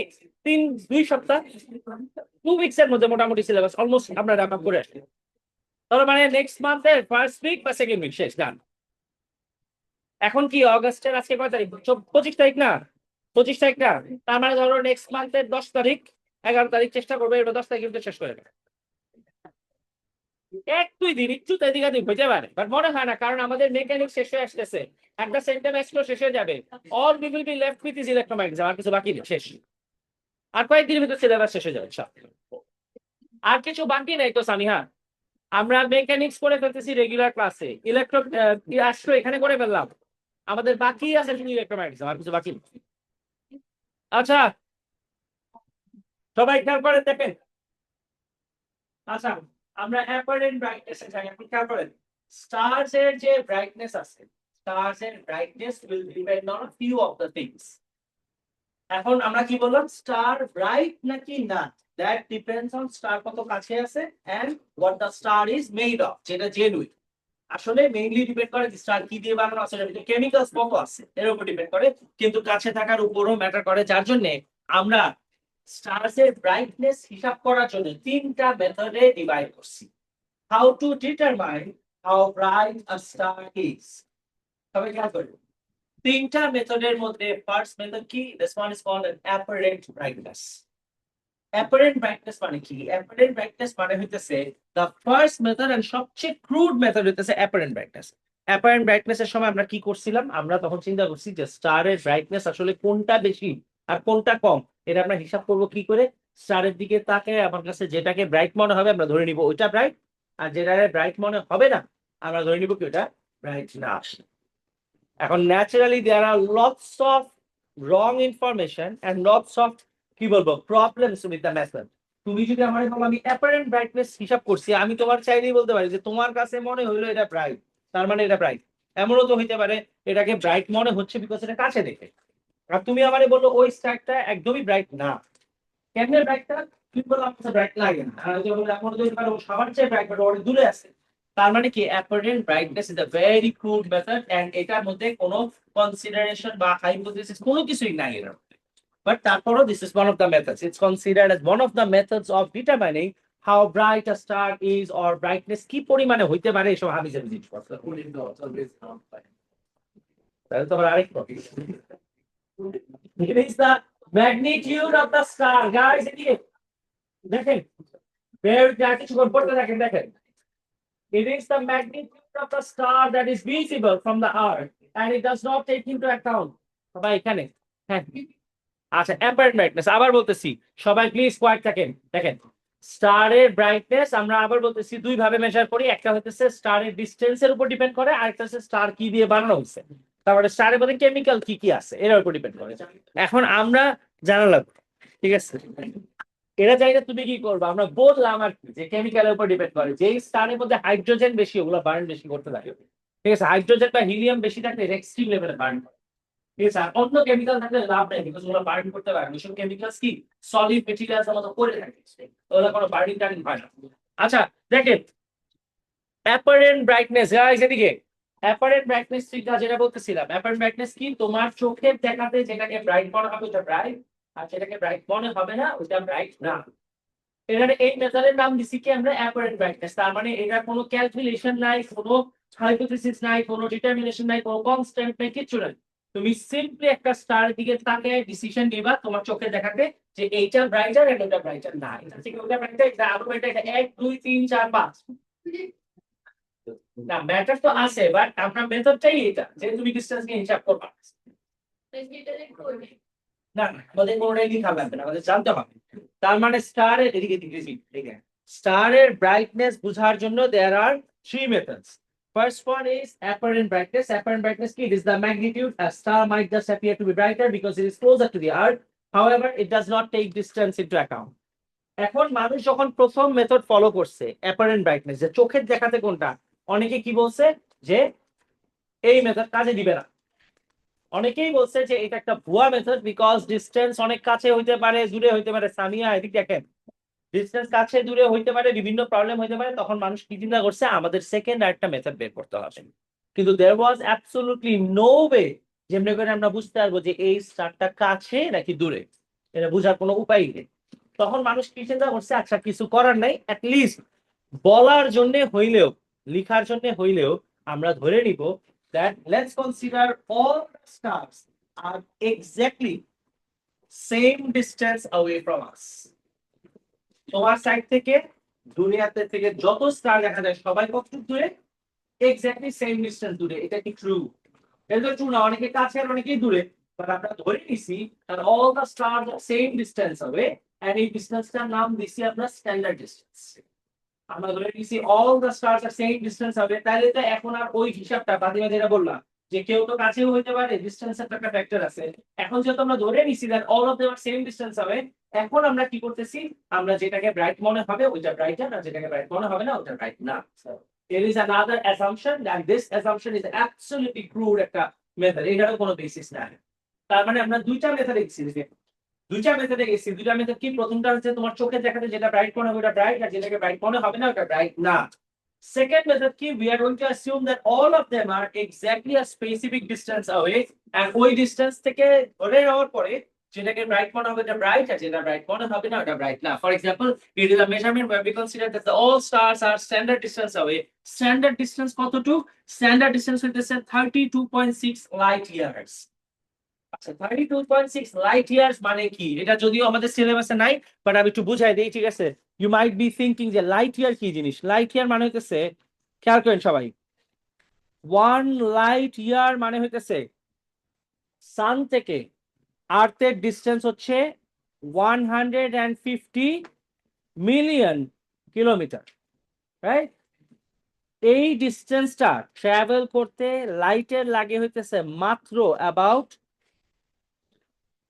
Speaker 1: 2 সপ্তাহ 2 উইকস এর মধ্যে মোটামুটি সিলেবাস অলমোস্ট আমরা র্যাপ আপ করে আসি। তার মানে নেক্সট মান্থের ফার্স্ট উইক বা সেকেন্ড উইক শেষ গান। এখন কি অগস্টের আজকে কয় তারিখ, 25 তারিখ না, 25 তারিখ না, তার মানে ধরো নেক্সট মান্থের 10 তারিখ 11 তারিখ চেষ্টা করবে, এবার 10 তারিখ কিন্তু শেষ করে দেবে। 1-2 দিন একটু এদিক ওদিক হইতে পারে, বাট মনে হয় না, কারণ আমাদের মেকানিক্স শেষ হয়ে আসতেছে, একটা সেন্টার এক্সপ্লো শেষ হয়ে যাবে। All we will be left with is electromagnetism, আর কিছু বাকি নেই, শেষ। আর কয়েকদিনের ভিতরে সিলেবাস শেষ হয়ে যাবে সব। আর কিছু বাকি নাই তো সামিহা, আমরা মেকানিক্স করে ফেলতেছি রেগুলার ক্লাসে, অ্যাস্ট্রো এখানে করে ফেললাম, আমাদের বাকি আছে শুধু ইলেকট্রোম্যাগনেটিজম, আর কিছু বাকি নেই। আচ্ছা, সবাই খেয়াল করে দেখেন। আচ্ছা, আমরা অ্যাপারেন্ট ব্রাইটনেস এ যাই, আপনি খেয়াল করেন স্টারস এর যে ব্রাইটনেস আছে, স্টারস এর brightness will depend on few of the things. এখন আমরা কি বললাম, স্টার ব্রাইট নাকি না, দ্যাট ডিপেন্ডস অন স্টার কত কাছে আছে and what the star is made of, যেটা জেনুইন। আসলে মেইনলি ডিপেন্ড করে স্টার কি দিয়ে বানানো আছে, কেমিক্যালস কত আছে এর উপর ডিপেন্ড করে, কিন্তু কাছে থাকার উপরও ম্যাটার করে। যার জন্য আমরা স্টারস এর ব্রাইটনেস হিসাব করার জন্য 3টা মেথডে ডিভাইড করছি। How to determine how bright a star is, সবাই খেয়াল করুন। 3টা মেথডের মধ্যে ফার্স্ট মেথড কি, this one is called an apparent brightness. Apparent brightness মানে কি? অ্যাপারেন্ট ব্রাইটনেস মানে হইতেছে দ্য ফার্স্ট মেথড এন্ড সবচেয়ে ক্রুড মেথড হইতেছে অ্যাপারেন্ট ব্রাইটনেস। অ্যাপারেন্ট ব্রাইটনেস এর সময় আমরা কি করছিলাম, আমরা তখন চিন্তা করছি যে স্টারের ব্রাইটনেস আসলে কোনটা বেশি আর কোনটা কম, এটা আমরা হিসাব করব কি করে। স্টারের দিকে তাকায় আমার কাছে যেটাকে ব্রাইট মনে হবে আমরা ধরে নিব ওইটা ব্রাইট, আর যেটা ব্রাইট মনে হবে না আমরা ধরে নিব কি ওটা ব্রাইট না। এখন naturally there are lots of wrong information and lots of কি বলবো প্রবলেমস উইথ দ্য মেথড। তুমি যদি আমার বলো আমি অ্যাপারেন্ট ব্রাইটনেস হিসাব করছি, আমি তোমার চাইলেই বলতে পারি যে তোমার কাছে মনে হইলো এটা ব্রাইট, তার মানে এটা ব্রাইট। এমনও তো হইতে পারে এটাকে ব্রাইট মনে হচ্ছে বিকজ এটা কাছে দেখে, আর তুমি আমারে বললো ওই স্টারটা একদমই ব্রাইট না। কেমনে ব্রাইটটা, তুমি বললো আমার কাছে ব্রাইট লাগে না, আর যদি বলো এমন যদি পারো সবার চেয়ে ব্রাইট বাট অনেক দূরে আছে। তার মানে কি apparent brightness is a very crude method and এটার মধ্যে কোনো কনসিডারেশন বা হাইপোথিসিস কোনো কিছুই নাই এর মধ্যে। বাট তারপরও this is one of the methods, it's considered as one of the methods of determining how bright a star is or brightness কি পরিমাণে হইতে পারে এসব আমি যে জিনিসপত্র। তাহলে তো আবার আরেক topic, it is the magnitude of the star guys, এদিকে দেখেন, বের যা কিছু পড়তে থাকেন দেখেন। It is the magnitude of the star that is visible from the earth and it does not take into account, সবাই এখানে, হ্যাঁ আচ্ছা অ্যাপারেন্ট ব্রাইটনেস আবার বলতেছি, সবাই প্লিজ কোয়াইট থাকেন। দেখেন স্টারের ব্রাইটনেস আমরা আবার বলতেছি দুই ভাবে মেজার করি, একটা হচ্ছে স্টারের ডিসটেন্সের উপর ডিপেন্ড করে, আর একটা হচ্ছে স্টার কি দিয়ে বানানো হয়েছে। তারপরে স্টারের মধ্যে কেমিক্যাল কি কি আছে এর উপর ডিপেন্ড করে। এখন আমরা জানা লাগবে, ঠিক আছে, এরা চাইলে তুমি কি করবে, আমরা বললাম আর কি যে কেমিক্যালের উপর ডিপেন্ড করে, যে স্টারের মধ্যে হাইড্রোজেন বেশি ওগুলো বার্ন বেশি করতে থাকে, ঠিক আছে, হাইড্রোজেন বা হিলিয়াম বেশি থাকলে এক্সট্রিম লেভেলে বার্ন করে, ঠিক আছে। আর অন্য কেমিক্যাল থাকলে লাভ নেই, বিকজ ওগুলো বার্ন করতে পারে, ওইসব কেমিক্যালস কি সলিড মেটেরিয়ালস মতো করে থাকে, ওগুলো কোনো বার্নিং টার্নিং হয় না। আচ্ছা দেখেন, অ্যাপারেন্ট ব্রাইটনেস, এদিকে অ্যাপারেন্ট ব্রাইটনেস যেটা বলতেছিলাম, অ্যাপারেন্ট ব্রাইটনেস কি, তোমার চোখের দেখাতে যেটাকে ব্রাইট মনে হবে ওটা ব্রাইট, আর যেটাকে ব্রাইট মনে হবে না ওটা ব্রাইট না। এখানে এই মেথডের নাম দিছি কি আমরা অ্যাপারেন্ট ব্রাইটনেস। তার মানে এটা কোনো ক্যালকুলেশন নাই, কোনো হাইপোথিসিস নাই, কোনো ডিটারমিনেশন নাই, কোনো কনস্ট্যান্ট নাই, কিছু নাই। তুমি সিম্পলি একটা স্টার দিকে তাকিয়ে ডিসিশন নিবা তোমার চোখে দেখাতে যে এইটা ব্রাইটার আর এটা ব্রাইটার না, এটা থেকে ওটা ব্রাইটার, এটা আরো ব্রাইটার, এটা 1 2 3 4 5 না, ম্যাটার তো আছে, বাট আমরা মেথডটাই এটা যে তুমি ডিসটেন্সকে হিসাব করবা না, আমাদের কোনোটাই লিখা লাগবে না, আমাদের জানতে হবে। তার মানে স্টারের এদিকে দিকে স্টারের ব্রাইটনেস বোঝার জন্য there are three methods. First one is apparent brightness. Apparent brightness it is the magnitude a star might just appear to be brighter because it is closer to the earth. However, it does not take distance into account. এখন মানুষ যখন প্রথম method follow করছে apparent brightness, যে চোখের দেখাতে কোনটা, অনেকে কি বলছে যে এই মেথড কাজে দিবে না, অনেকেই বলছে যে এটা একটা ভুয়া মেথড, বিকজ ডিসটেন্স অনেক কাছে হইতে পারে, দূরে হইতে পারে। সামিয়া এদিক দেখেন, ডিসটেন্স কাছে দূরে হইতে পারে, বিভিন্ন প্রবলেম হইতে পারে, তখন মানুষ কি চিন্তা করছে আমাদের সেকেন্ড আরেকটা মেথড বের করতে হবে। কিন্তু দেয়ার ওয়াজ অ্যাবসলিউটলি নো ওয়ে যেমনি করে আমরা বুঝতে পারবো যে এই স্টারটা কাছে নাকি দূরে, এটা বোঝার কোনো উপায় নেই। তখন মানুষ কি চিন্তা করছে, আচ্ছা কিছু করার নাই, অ্যাটলিস্ট বলার জন্য হইলেও, লিখার জন্য হইলেও আমরা ধরে নিব that let's consider all stars are exactly same distance away from us. তোমার সাইড থেকে দুনিয়াতে থেকে যত স্টার দেখা যায় সবাই কতটুকু দূরে, এক্স্যাক্টলি সেম ডিসটেন্স দূরে। এটা কি ট্রু? এটা তো ট্রু না, অনেকে কাছে আর অনেকেই দূরে, বাট আমরা ধরে নিছি that all the stars are same distance away, and এই ডিসটেন্সটার নাম দিছি আমরা স্ট্যান্ডার্ড ডিসটেন্স। আমরা ধরে নিছি all the stars are same distance হবে, তাহলে তো এখন আর ওই হিসাবটা ফাতিমা যেটা বললাম যে কেউ তো কাছেও হইতে পারে, ডিসটেন্সের একটা ফ্যাক্টর আছে। এখন যেহেতু আমরা ধরে নিছি that all of them are same distance হবে, এখন আমরা কি করতেছি, আমরা যেটাকে ব্রাইট মনে হবে ওইটা ব্রাইটার, আর যেটাকে ব্রাইট মনে হবে না ওটা ব্রাইট না। There is another assumption and this assumption is absolutely crude একটা মেথড, এটারও কোনো বেসিস নাই। তার মানে আমরা দুইটা মেথড দেখছি, দুইটা মেথডে গেছি। দুইটা মেথড কি, প্রথমটা হচ্ছে তোমার চোখে দেখাতে যেটা ব্রাইট মনে হবে ওটা ব্রাইট, আর যেটাকে ব্রাইট মনে হবে না ওটা ব্রাইট না। সেকেন্ড মেথড কি, we are going to assume that all of them are exactly a specific distance away, and ওই ডিসটেন্স থেকে ধরে নেওয়ার পরে যেটাকে ব্রাইট মনে হবে এটা ব্রাইট, আর যেটা ব্রাইট মনে হবে না ওটা ব্রাইট না। For example, it is a measurement where we consider that all stars are standard distance away. Standard distance কতটুকু? স্ট্যান্ডার্ড ডিসটেন্স হইতেছে 32.6 লাইট ইয়ার্স। আচ্ছা 32.6 লাইট ইয়ার্স মানে কি, এটা যদিও আমাদের সিলেবাসে নাই, বাট আমি একটু বুঝাই দিই, ঠিক আছে। ইউ মাইট বি থিংকিং যে লাইট ইয়ার কি জিনিস। লাইট ইয়ার মানে হইতেছে, খেয়াল করেন সবাই, 1 লাইট ইয়ার মানে হইতেছে সান থেকে আর্থের ডিসটেন্স হচ্ছে 150 মিলিয়ন কিলোমিটার, রাইট? এই ডিসটেন্সটা ট্রাভেল করতে লাইটের লাগে হইতেছে মাত্র অ্যাবাউট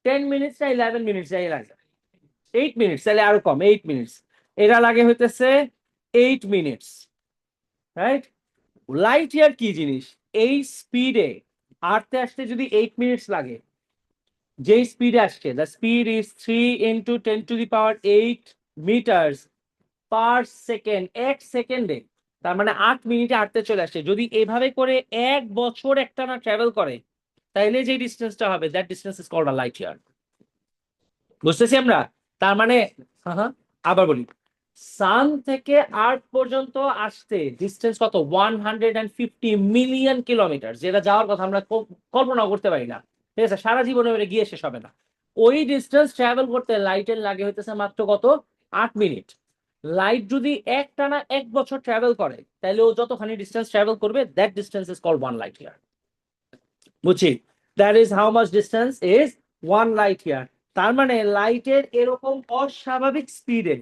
Speaker 1: 10 মিনিটস না 11 মিনিটস যাই লাগে, 8 মিনিটস, তাহলে আরো কম, 8 মিনিটস। এটা লাগে হইতেছে 8 মিনিটস, রাইট? লাইট ইয়ার কি জিনিস? এই স্পিডে আর্থে আসতে যদি 8 মিনিটস লাগে, যেই স্পিডে আসছে, the speed is 3 × 10⁸ metres per second, এক সেকেন্ডে, তার মানে 8 মিনিটে হাঁটতে চলে আসছে। যদি এভাবে করে 1 বছর একটানা ট্রাভেল করে, তাইলে যে ডিসটেন্সটা হবে that distance is called a light year. বুঝতেছি আমরা? তার মানে হ্যাঁ, আবার বলি, সান থেকে আর্থ পর্যন্ত আসতে ডিসটেন্স কত? 150 মিলিয়ন কিলোমিটার, যেটা যাওয়ার কথা আমরা কল্পনা করতে পারি না, ঠিক আছে? সারা জীবনে ওটা গিয়ে শেষ হবে না। ওই ডিসটেন্স ট্রাভেল করতে লাইটের লাগে হইতেছে মাত্র কত? 8 মিনিট। লাইট যদি একটানা 1 বছর ট্রাভেল করে, তাহলে ও যতখানি ডিসটেন্স ট্রাভেল করবে that distance is called 1 light year. বুঝছি? That is how much distance is 1 light year. তার মানে লাইটের এরকম অস্বাভাবিক স্পিডে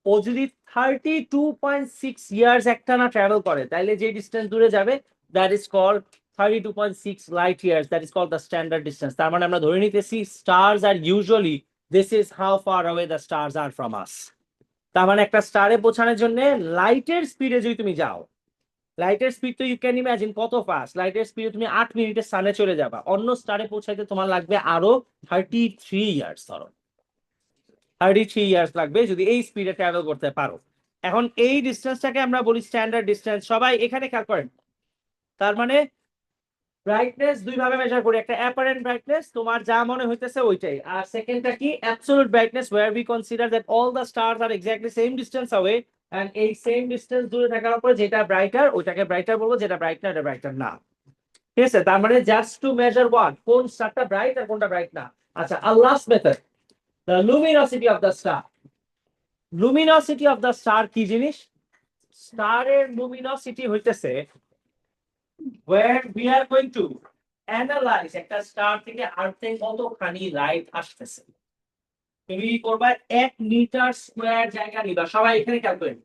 Speaker 1: ও যদি 32.6 ইয়ার্স একটানা ট্রাভেল করে, তাহলে যে ডিসটেন্স দূরে যাবে that is called 32.6 light years. That is called the standard distance. তার মানে আমরা ধরে নিতেছি stars are usually, this is how far away the stars are from us. তার মানে একটা স্টারে পৌঁছানোর জন্য লাইটের স্পিডে যদি তুমি যাও, লাইটের স্পিড তো ইউ ক্যান ইমাজিন কত ফাস্ট। লাইটের স্পিডে তুমি 8 মিনিটে সানে চলে যাবা, অন্য স্টারে পৌঁছাইতে তোমার লাগবে আরো 33 ইয়ার্স। ধরো 33 ইয়ার্স লাগবে যদি এই স্পিডে ট্রাভেল করতে পারো। এখন এই ডিস্টেন্সটাকে আমরা বলি স্ট্যান্ডার্ড ডিস্টেন্স। সবাই এখানে খেয়াল করেন, তার মানে ব্রাইটনেস দুই ভাবে মেজার করি, একটা অ্যাপারেন্ট ব্রাইটনেস, তোমার যা মনে হইতেছে ওইটাই, আর সেকেন্ডটা কি absolute brightness, where we consider that all the stars are exactly same distance away, and এই সেম ডিসটেন্স দূরে থাকার উপরে যেটা ব্রাইটার ওইটাকে ব্রাইটার বলবো, যেটা ব্রাইট না এটা ব্রাইটার না। ঠিক আছে, তার মানে জাস্ট টু মেজার ওয়াট, কোন স্টারটা ব্রাইট আর কোনটা ব্রাইট না। আচ্ছা, আর last method, the luminosity of the star. Luminosity of the star কি জিনিস? স্টারের লুমিনোসিটি হইতেছে where we are going to analyze একটা স্টার থেকে আর্থে কতখানি লাইট আসতেছে। তুমি করবা 1 মিটার স্কয়ার জায়গা নিবা, সবাই এখানে খেয়াল করেন,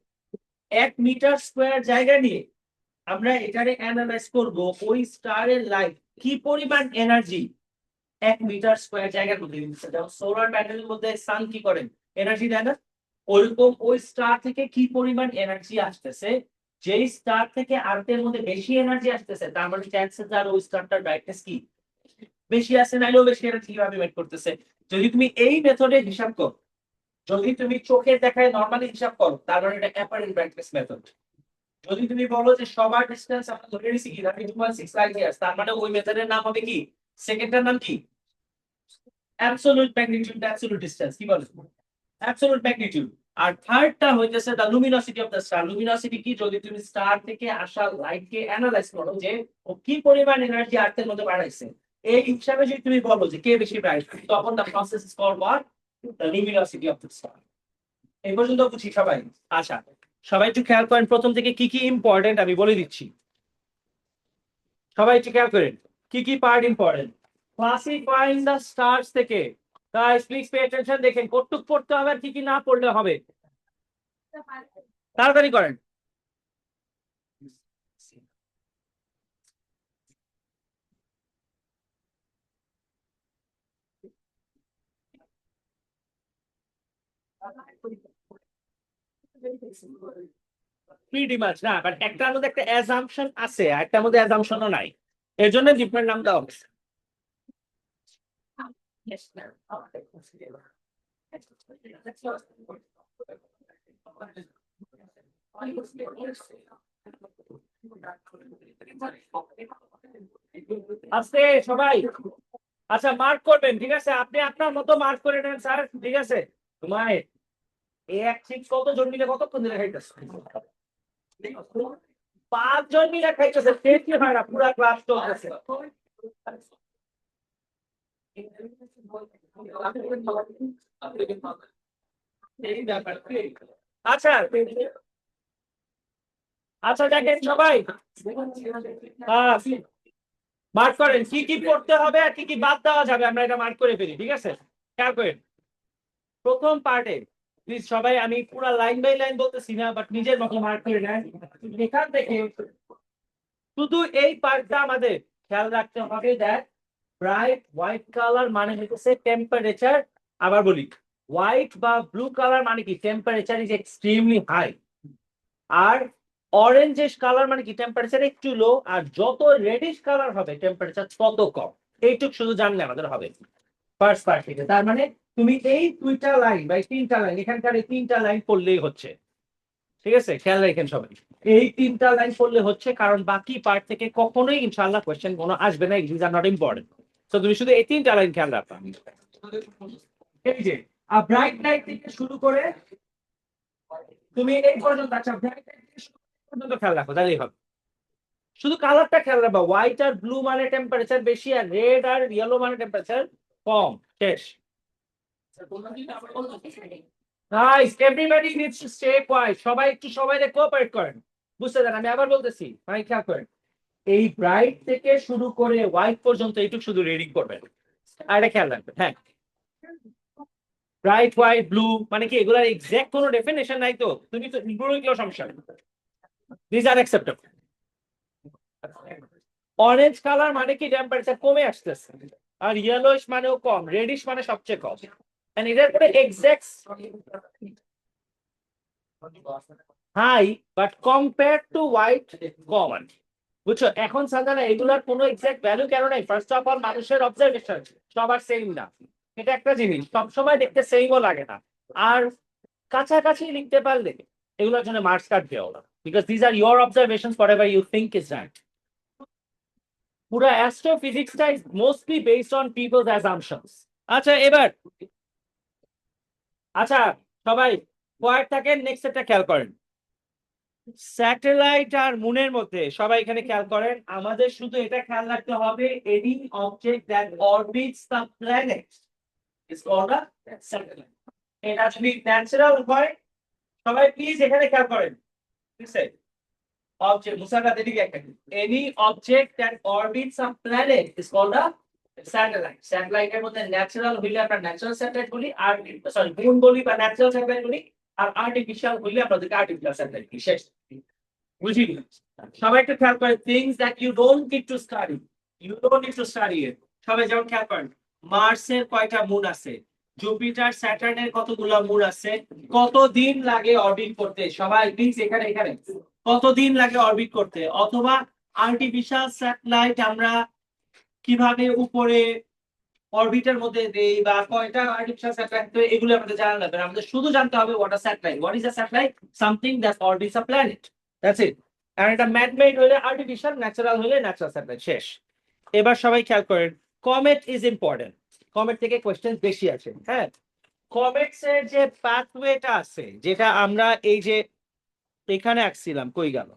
Speaker 1: 1 মিটার স্কয়ার জায়গা নিয়ে আমরা এটারে অ্যানালাইজ করব ওই স্টারের লাইট কি পরিমাণ এনার্জি 1 মিটার স্কয়ার জায়গার মধ্যে দিচ্ছে। যেমন সোলার প্যানেলের মধ্যে সান কি করেন, এনার্জি দেয় না, ওইরকম ওই স্টার থেকে কি পরিমাণ এনার্জি আসতেছে, যেই স্টার থেকে আর্থের মধ্যে বেশি এনার্জি আসতেছে তার মানে চান্সেস আর ওই স্টারটার ব্রাইটনেস কি বেশি আছে, নাইলেও বেশি এনার্জি কিভাবে মেট করতেছে। যদি তুমি এই মেথডে হিসাব করো, যদি তুমি চোখের দেখায় নরমালি হিসাব করো, তার মানে এটা অ্যাপারেন্ট ব্রাইটনেস মেথড। যদি তুমি বলো যে সবার ডিসটেন্স আমরা ধরে নিছি কি 32.6 লাইট ইয়ার্স, তার মানে ওই মেথডের নাম হবে কি, সেকেন্ডটার নাম কি অ্যাবসলিউট ম্যাগনিটিউড, অ্যাবসলিউট ডিসটেন্স, কি বলে অ্যাবসলিউট ম্যাগনিটিউড। আর থার্ডটা হইতেছে the luminosity of the star. Luminosity কি, যদি তুমি স্টার থেকে আসা লাইটকে অ্যানালাইজ করো যে ও কি পরিমাণ এনার্জি আর্থের মধ্যে বাড়াইছে, এই হিসাবে যদি তুমি বলো যে কে বেশি ব্রাইট, তখন the process is called what, the luminosity of the star. এই পর্যন্ত বুঝি সবাই? আচ্ছা, সবাই একটু খেয়াল করেন প্রথম থেকে কি কি ইম্পর্টেন্ট আমি বলে দিচ্ছি। সবাই একটু খেয়াল করেন কি কি পার্ট ইম্পর্টেন্ট। ক্লাসিফাইং দ্য স্টারস থেকে, গাইস প্লিজ পে অ্যাটেনশন, দেখেন কতটুকু পড়তে হবে আর কি কি না পড়লে হবে, তাড়াতাড়ি করেন। প্রিটি মাচ না, বাট একটার মধ্যে একটা অ্যাজাম্পশন আছে আর একটার মধ্যে অ্যাজাম্পশনও নাই, এর জন্য ডিফারেন্ট নাম দেওয়া হচ্ছে। আজকে সবাই আচ্ছা মার্ক করবেন, ঠিক আছে, আপনি আপনার মতো মার্ক করে নেন স্যার, ঠিক আছে। তোমার এক ঠিক কতজন মিলে কতক্ষণ ধরে খাইতেছে? 5 জন মিলে খাইতেছে, পেটই হয় না, পুরা ক্লাস চলতেছে। আচ্ছা আচ্ছা, দেখেন সবাই মার্ক করেন কি কি পড়তে হবে আর কি কি বাদ দেওয়া যাবে, আমরা এটা মার্ক করে ফেলি, ঠিক আছে। খেয়াল করেন প্রথম পার্টে প্লিজ সবাই, আমি পুরো লাইন বাই লাইন বলতেছি না, বাট নিজের মতো মার্ক করে নেন। এখান থেকে শুধু এই পার্টটা আমাদের খেয়াল রাখতে হবে, দেখ ব্রাইট হোয়াইট কালার মানে হচ্ছে টেম্পারেচার। আবার বলি, হোয়াইট বা ব্লু কালার মানে কি টেম্পারেচার ইজ এক্সট্রিমলি হাই, আর অরেঞ্জিশ কালার মানে কি টেম্পারেচার একটু লো, আর যত রেডিশ কালার হবে টেম্পারেচার তত কম। এইটুক শুধু জানলে আমাদের হবে ফার্স্ট পার্ট থেকে। তার মানে তুমি এই দুইটা লাইন বা তিনটা লাইন, এখানকার এই তিনটা লাইন পড়লেই হচ্ছে, ঠিক আছে। খেয়াল রাখেন সবাই, এই তিনটা লাইন পড়লে হচ্ছে, কারণ বাকি পার্ট থেকে কখনোই ইনশাআল্লাহ কোশ্চেন কোনো আসবে না, ইট আর নট ইম্পর্টেন্ট। তো তুমি শুধু এই তিনটা লাইন খেয়াল রাখবা। এই যে ব্রাইট লাইট থেকে শুরু করে তুমি এই পর্যন্ত, আচ্ছা ব্রাইট লাইট থেকে শুরু পর্যন্ত খেয়াল রাখো, তাহলেই হবে। শুধু কালারটা খেয়াল রাখবা, হোয়াইট আর ব্লু মানে টেম্পারেচার বেশি, আর রেড আর ইয়েলো মানে টেম্পারেচার কম, শেষ। Nice, everybody needs to stay quiet, সবাই একটু সবাইকে কোঅপারেট করেন, বুঝতে দেন। আমি আবার বলতেছি, ভাই খেয়াল করেন, এই ব্রাইট থেকে শুরু করে হোয়াইট পর্যন্ত এইটুকু শুধু রিডিং করবেন, আর এটা খেয়াল রাখবেন। হ্যাঁ, ব্রাইট হোয়াইট ব্লু মানে কি এগুলার এক্সাক্ট কোনো ডেফিনেশন নাই, তো তুমি তো এগুলো সমস্যা, this are acceptable. Orange colour মানে কি টেম্পারেচার কমে আসতেছে, আর ইয়েলোইশ মানেও কম, রেডিশ মানে সবচেয়ে কম। এন্ড এটার পরে exact high but compare to white common. বুঝছো? এখন সাধারণ এগুলার কোনো এক্সাক্ট ভ্যালু কেন নাই? ফার্স্ট অফ অল মানুষের অবজারভেশন সবার সেম না, এটা একটা জিনিস, সবসময় দেখতে সেমও লাগে না। আর কাছাকাছি লিখতে পারলে এগুলোর জন্য মার্কস কাটবেও না, because these are your observations for ever you think is right. পুরো অ্যাস্ট্রোফিজিক্সটা is mostly based on people's assumptions. আচ্ছা এবার, আচ্ছা সবাই কোয়ার থাকেন, নেক্সট একটা খেয়াল করেন, স্যাটেলাইট আর মুনের মধ্যে সবাই এখানে খেয়াল করেন, আমাদের শুধু এটা খেয়াল রাখতে হবে, any object that orbits the planet is called a satellite. এটা যদি ন্যাচারাল হয়, সবাই প্লিজ এখানে খেয়াল করেন, ঠিক আছে? object মুসাকা দিকে একটা, any object that orbits a planet is called a satellite. Satellite এর মধ্যে ন্যাচারাল হইলে আমরা ন্যাচারাল স্যাটেলাইট বলি, আর সরি মুন বলি বা ন্যাচারাল স্যাটেলাইট বলি, আর আর্টিফিশিয়াল হইলে আমরা আর্টিফিশিয়াল স্যাটেলাইট বলি। শেষ, বুঝি? সবাই একটু খেয়াল করেন, things that you don't need to study, you don't need to study it। সবাই যেমন খেয়াল করেন, মার্সের কয়টা মুন আছে, জুপিটার স্যাটার্নের কতগুলো মুন আছে, কতদিন লাগে অরবিট করতে, সবাই প্লিজ এখানে এখানে কতদিন লাগে অরবিট করতে, অথবা আর্টিফিশিয়াল স্যাটেলাইট আমরা কিভাবে উপরে অরবিটের মধ্যে দেই, বা কয়টা আর্টিফিশিয়াল স্যাটেলাইট, এগুলো আমাদের জানা লাগবে না, আমাদের শুধু জানতে হবে what a satellite, what is a satellite, something that orbits a planet, that's it. আর এটা ম্যানমেড হলে আর্টিফিশিয়াল, ন্যাচারাল হলে ন্যাচারাল স্যাটেলাইট। শেষ। এবার সবাই খেয়াল করেন, কমেট ইজ ইম্পর্টেন্ট, কমেট থেকে কোশ্চেন বেশি আছে। হ্যাঁ, কমেটস এর যে পাথওয়েটা আছে, যেটা আমরা এই যে এখানে আঁকছিলাম, কই গেল,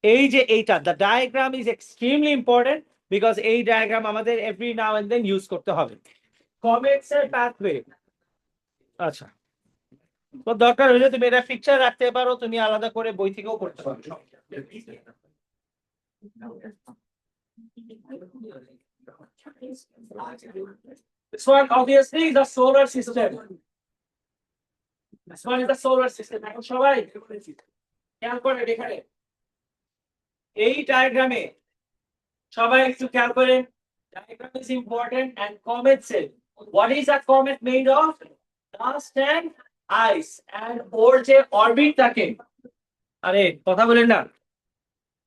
Speaker 1: এই যে এইটা, the diagram is extremely important, because এই ডায়াগ্রাম আমাদের every now and then use করতে হবে। কমেটস এর পাথওয়ে, আচ্ছা তো দরকার হলে তুমি এটা পিকচার রাখতে পারো, তুমি আলাদা করে বই থেকেও করতে পারো। This one obviously is the solar system. This one is the solar system. এখন সবাই খেয়াল করে এখানে এই ডায়াগ্রামে, সবাই একটু খেয়াল করে, diagram is important and comet said what is a comet made of? Dust and ice, and ওর যে অরবিট থাকে, আরে কথা বলেন না,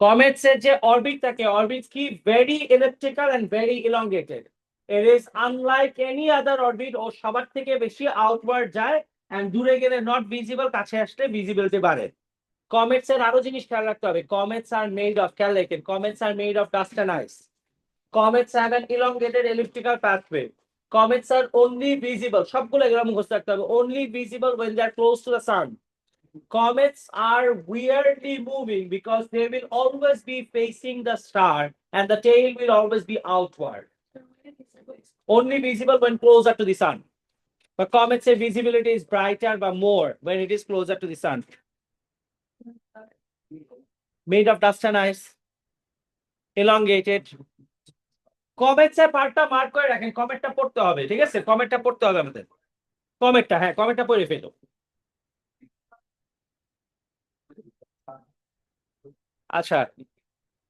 Speaker 1: কমেটস এর যে অরবিট থাকে, অরবিট কি very electrical and very elongated, it is unlike any other orbit, ও সবার থেকে বেশি আউটওয়ার্ড যায়, and দূরে গেলে নট ভিজিবল, কাছে আসলে ভিজিবিলিটি বাড়ে। কমেটস এর আরো জিনিস খেয়াল রাখতে হবে, কমেটস আর মেড অফ, খেয়াল রাখেন, comets are made of dust and ice, comets have an elongated elliptical pathway, comets are only visible, সবগুলো এগুলো মুখস্থ রাখতে হবে, only visible when they are close to the sun, comets are weirdly moving because they will always be facing the star and the tail will always be outward, only visible when closer to the sun, but comets visibility is brighter but more when it is closer to the sun, made of dust and ice, elongated। Comets এর পার্টটা mark করে রাখেন, কমেটটা পড়তে হবে, ঠিক আছে? কমেটটা পড়তে হবে আমাদের, কমেটটা, হ্যাঁ কমেটটা পড়ে ফেলো। আচ্ছা,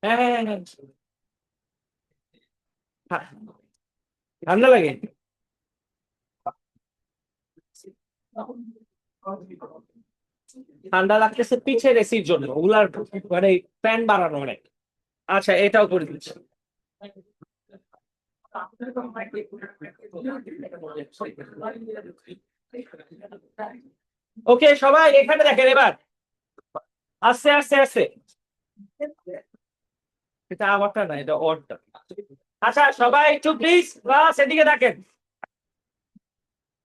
Speaker 1: হ্যাঁ হ্যাঁ হ্যাঁ হ্যাঁ। হ্যাঁ, ঠান্ডা লাগে? ঠান্ডা লাগতেছে পিছের এসির জন্য, ওগুলার মানে ফ্যান বাড়ানো অনেক। আচ্ছা এটাও করে দিচ্ছি। ওকে সবাই এখানে দেখেন এবার, আস্তে আস্তে আস্তে, এটা আমারটা না, এটা ওরটা। আচ্ছা সবাই একটু প্লিজ ক্লাস এদিকে দেখেন,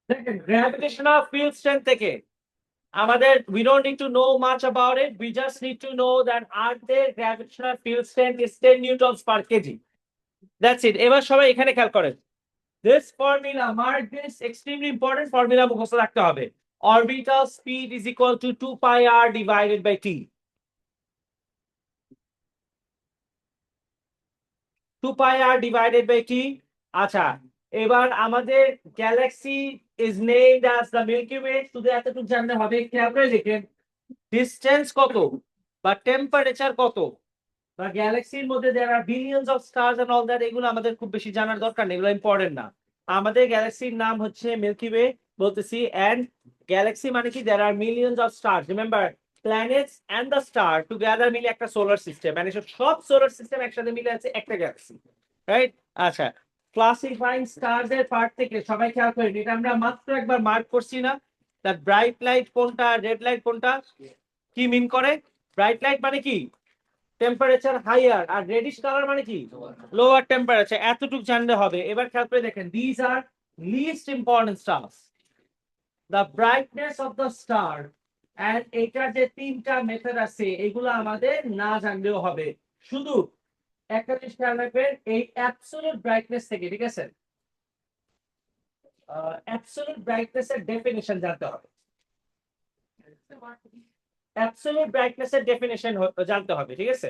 Speaker 1: দেখেন গ্র্যাভিটেশনাল ফিল্ড স্ট্রেংথ থেকে আমাদের, we don't need to know much about it, we just need to know that Earth's gravitational field strength is 10 newtons per kg, that's it। এবার সবাই এখানে খেয়াল করেন, this formula, mark this, extremely important formula মুখস্থ রাখতে হবে, orbital speed is equal to 2 pi r divided by t, 2 pi r divided by t। আচ্ছা এবার আমাদের Galaxy is named as the Milky Way, শুধু এতটুকু জানতে হবে, খেয়াল করে লিখেন ডিসটেন্স কত বা টেম্পারেচার কত, বা গ্যালাক্সির মধ্যে there are billions of stars and all that, এগুলো আমাদের খুব বেশি জানার দরকার নেই, এগুলো ইম্পর্টেন্ট না। আমাদের গ্যালাক্সির নাম হচ্ছে মিল্কি ওয়ে বলতেছি, এন্ড গ্যালাক্সি মানে কি there are millions of stars, remember planets and the star together মিলে একটা সোলার সিস্টেম, মানে সব সোলার সিস্টেম একসাথে মিলে আছে একটা গ্যালাক্সি, রাইট? আচ্ছা, ক্লাসিফাইং স্টারস এর পার্ট থেকে সবাই খেয়াল করেন, এটা আমরা মাত্র একবার মার্ক করছি না, দ্যাট ব্রাইট লাইট কোনটা, রেড লাইট কোনটা, কি মিন করে? ব্রাইট লাইট মানে কি টেম্পারেচার হাইয়ার, আর রেডিশ কালার মানে কি লোয়ার টেম্পারেচার, এতটুকু জানলে হবে। এবার খেয়াল করে দেখেন, this are list important stars, the brightness of the star, and এটার যে তিনটা মেথড আছে এগুলো আমাদের না জানলেও হবে, শুধু একটা জিনিস খেয়াল রাখবেন, এই অ্যাবসলিউট ব্রাইটনেস থেকে, ঠিক আছে, অ্যাবসলিউট ব্রাইটনেস এর ডেফিনিশন জানতে হবে, অ্যাবসলিউট ব্রাইটনেস এর ডেফিনিশন জানতে হবে, ঠিক আছে?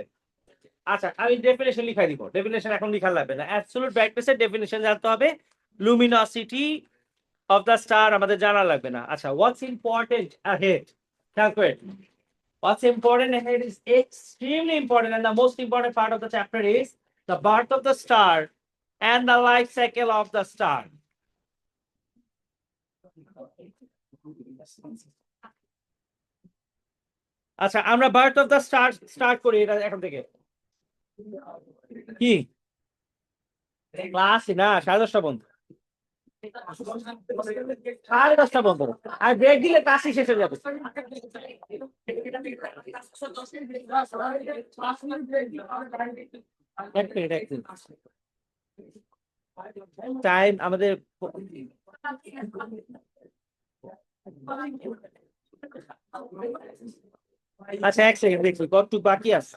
Speaker 1: আচ্ছা, আমি ডেফিনেশন লিখাই দিব, ডেফিনেশন এখন লিখা লাগবে না, অ্যাবসলিউট ব্রাইটনেস এর ডেফিনেশন জানতে হবে, লুমিনোসিটি অফ দ্য স্টার আমাদের জানা লাগবে না। আচ্ছা, হোয়াটস ইম্পর্টেন্ট অ্যাহেড, খেয়াল করেন, what's important ahead is extremely important, and the most important part of the chapter is the birth of the star and the life cycle of the star. আচ্ছা, আমরা birth of the star start করি এটা এখন থেকে। কি class না, 10:30 বন্ধ, 10:30 বন্ধ, আর ব্রেক দিলে ক্লাসই শেষ হয়ে যাবে। এক মিনিট, এক মিনিট, টাইম আমাদের, আচ্ছা এক সেকেন্ড দেখি কতটুকু বাকি আছে।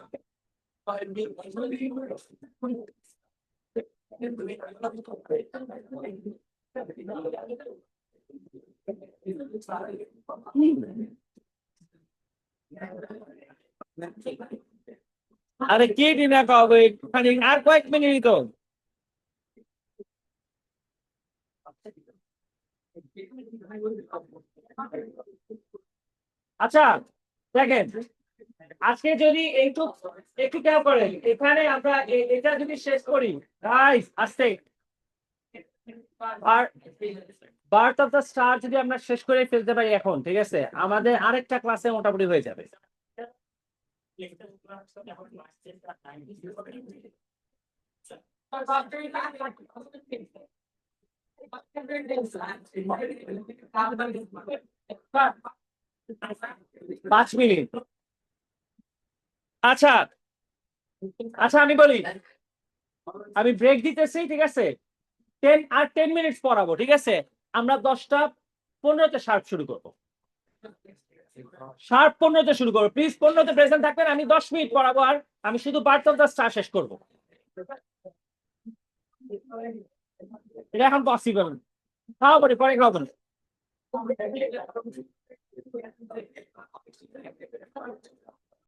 Speaker 1: আরে কি ডিনা কবে খালি আর কয়েক মিনিট তো। আচ্ছা দেখেন, আজকে যদি একটু একটু খেয়াল করেন, এখানে আমরা এটা যদি শেষ করি, গাইস আস্তে, বার্থ অফ দ্য স্টার যদি আমরা শেষ করে ফেলতে পারি এখন, ঠিক আছে, আমাদের আরেকটা ক্লাসে মোটামুটি হয়ে যাবে। পাঁচ মিনিট। আচ্ছা আচ্ছা, আমি বলি, আমি ব্রেক দিতেছি, ঠিক আছে, 10 মিনিট পড়াবো, ঠিক আছে, আমরা 10:15 শার্প শুরু করবো, শার্প 15 শুরু করবো, প্লিজ 15 প্রেজেন্ট থাকবেন, আমি 10 মিনিট পড়াবো, আর আমি শুধু বার্থ অফ দ্য স্টার শেষ করবো, এটা এখন পসিবল, খাওয়া পরে পরে খাওয়া।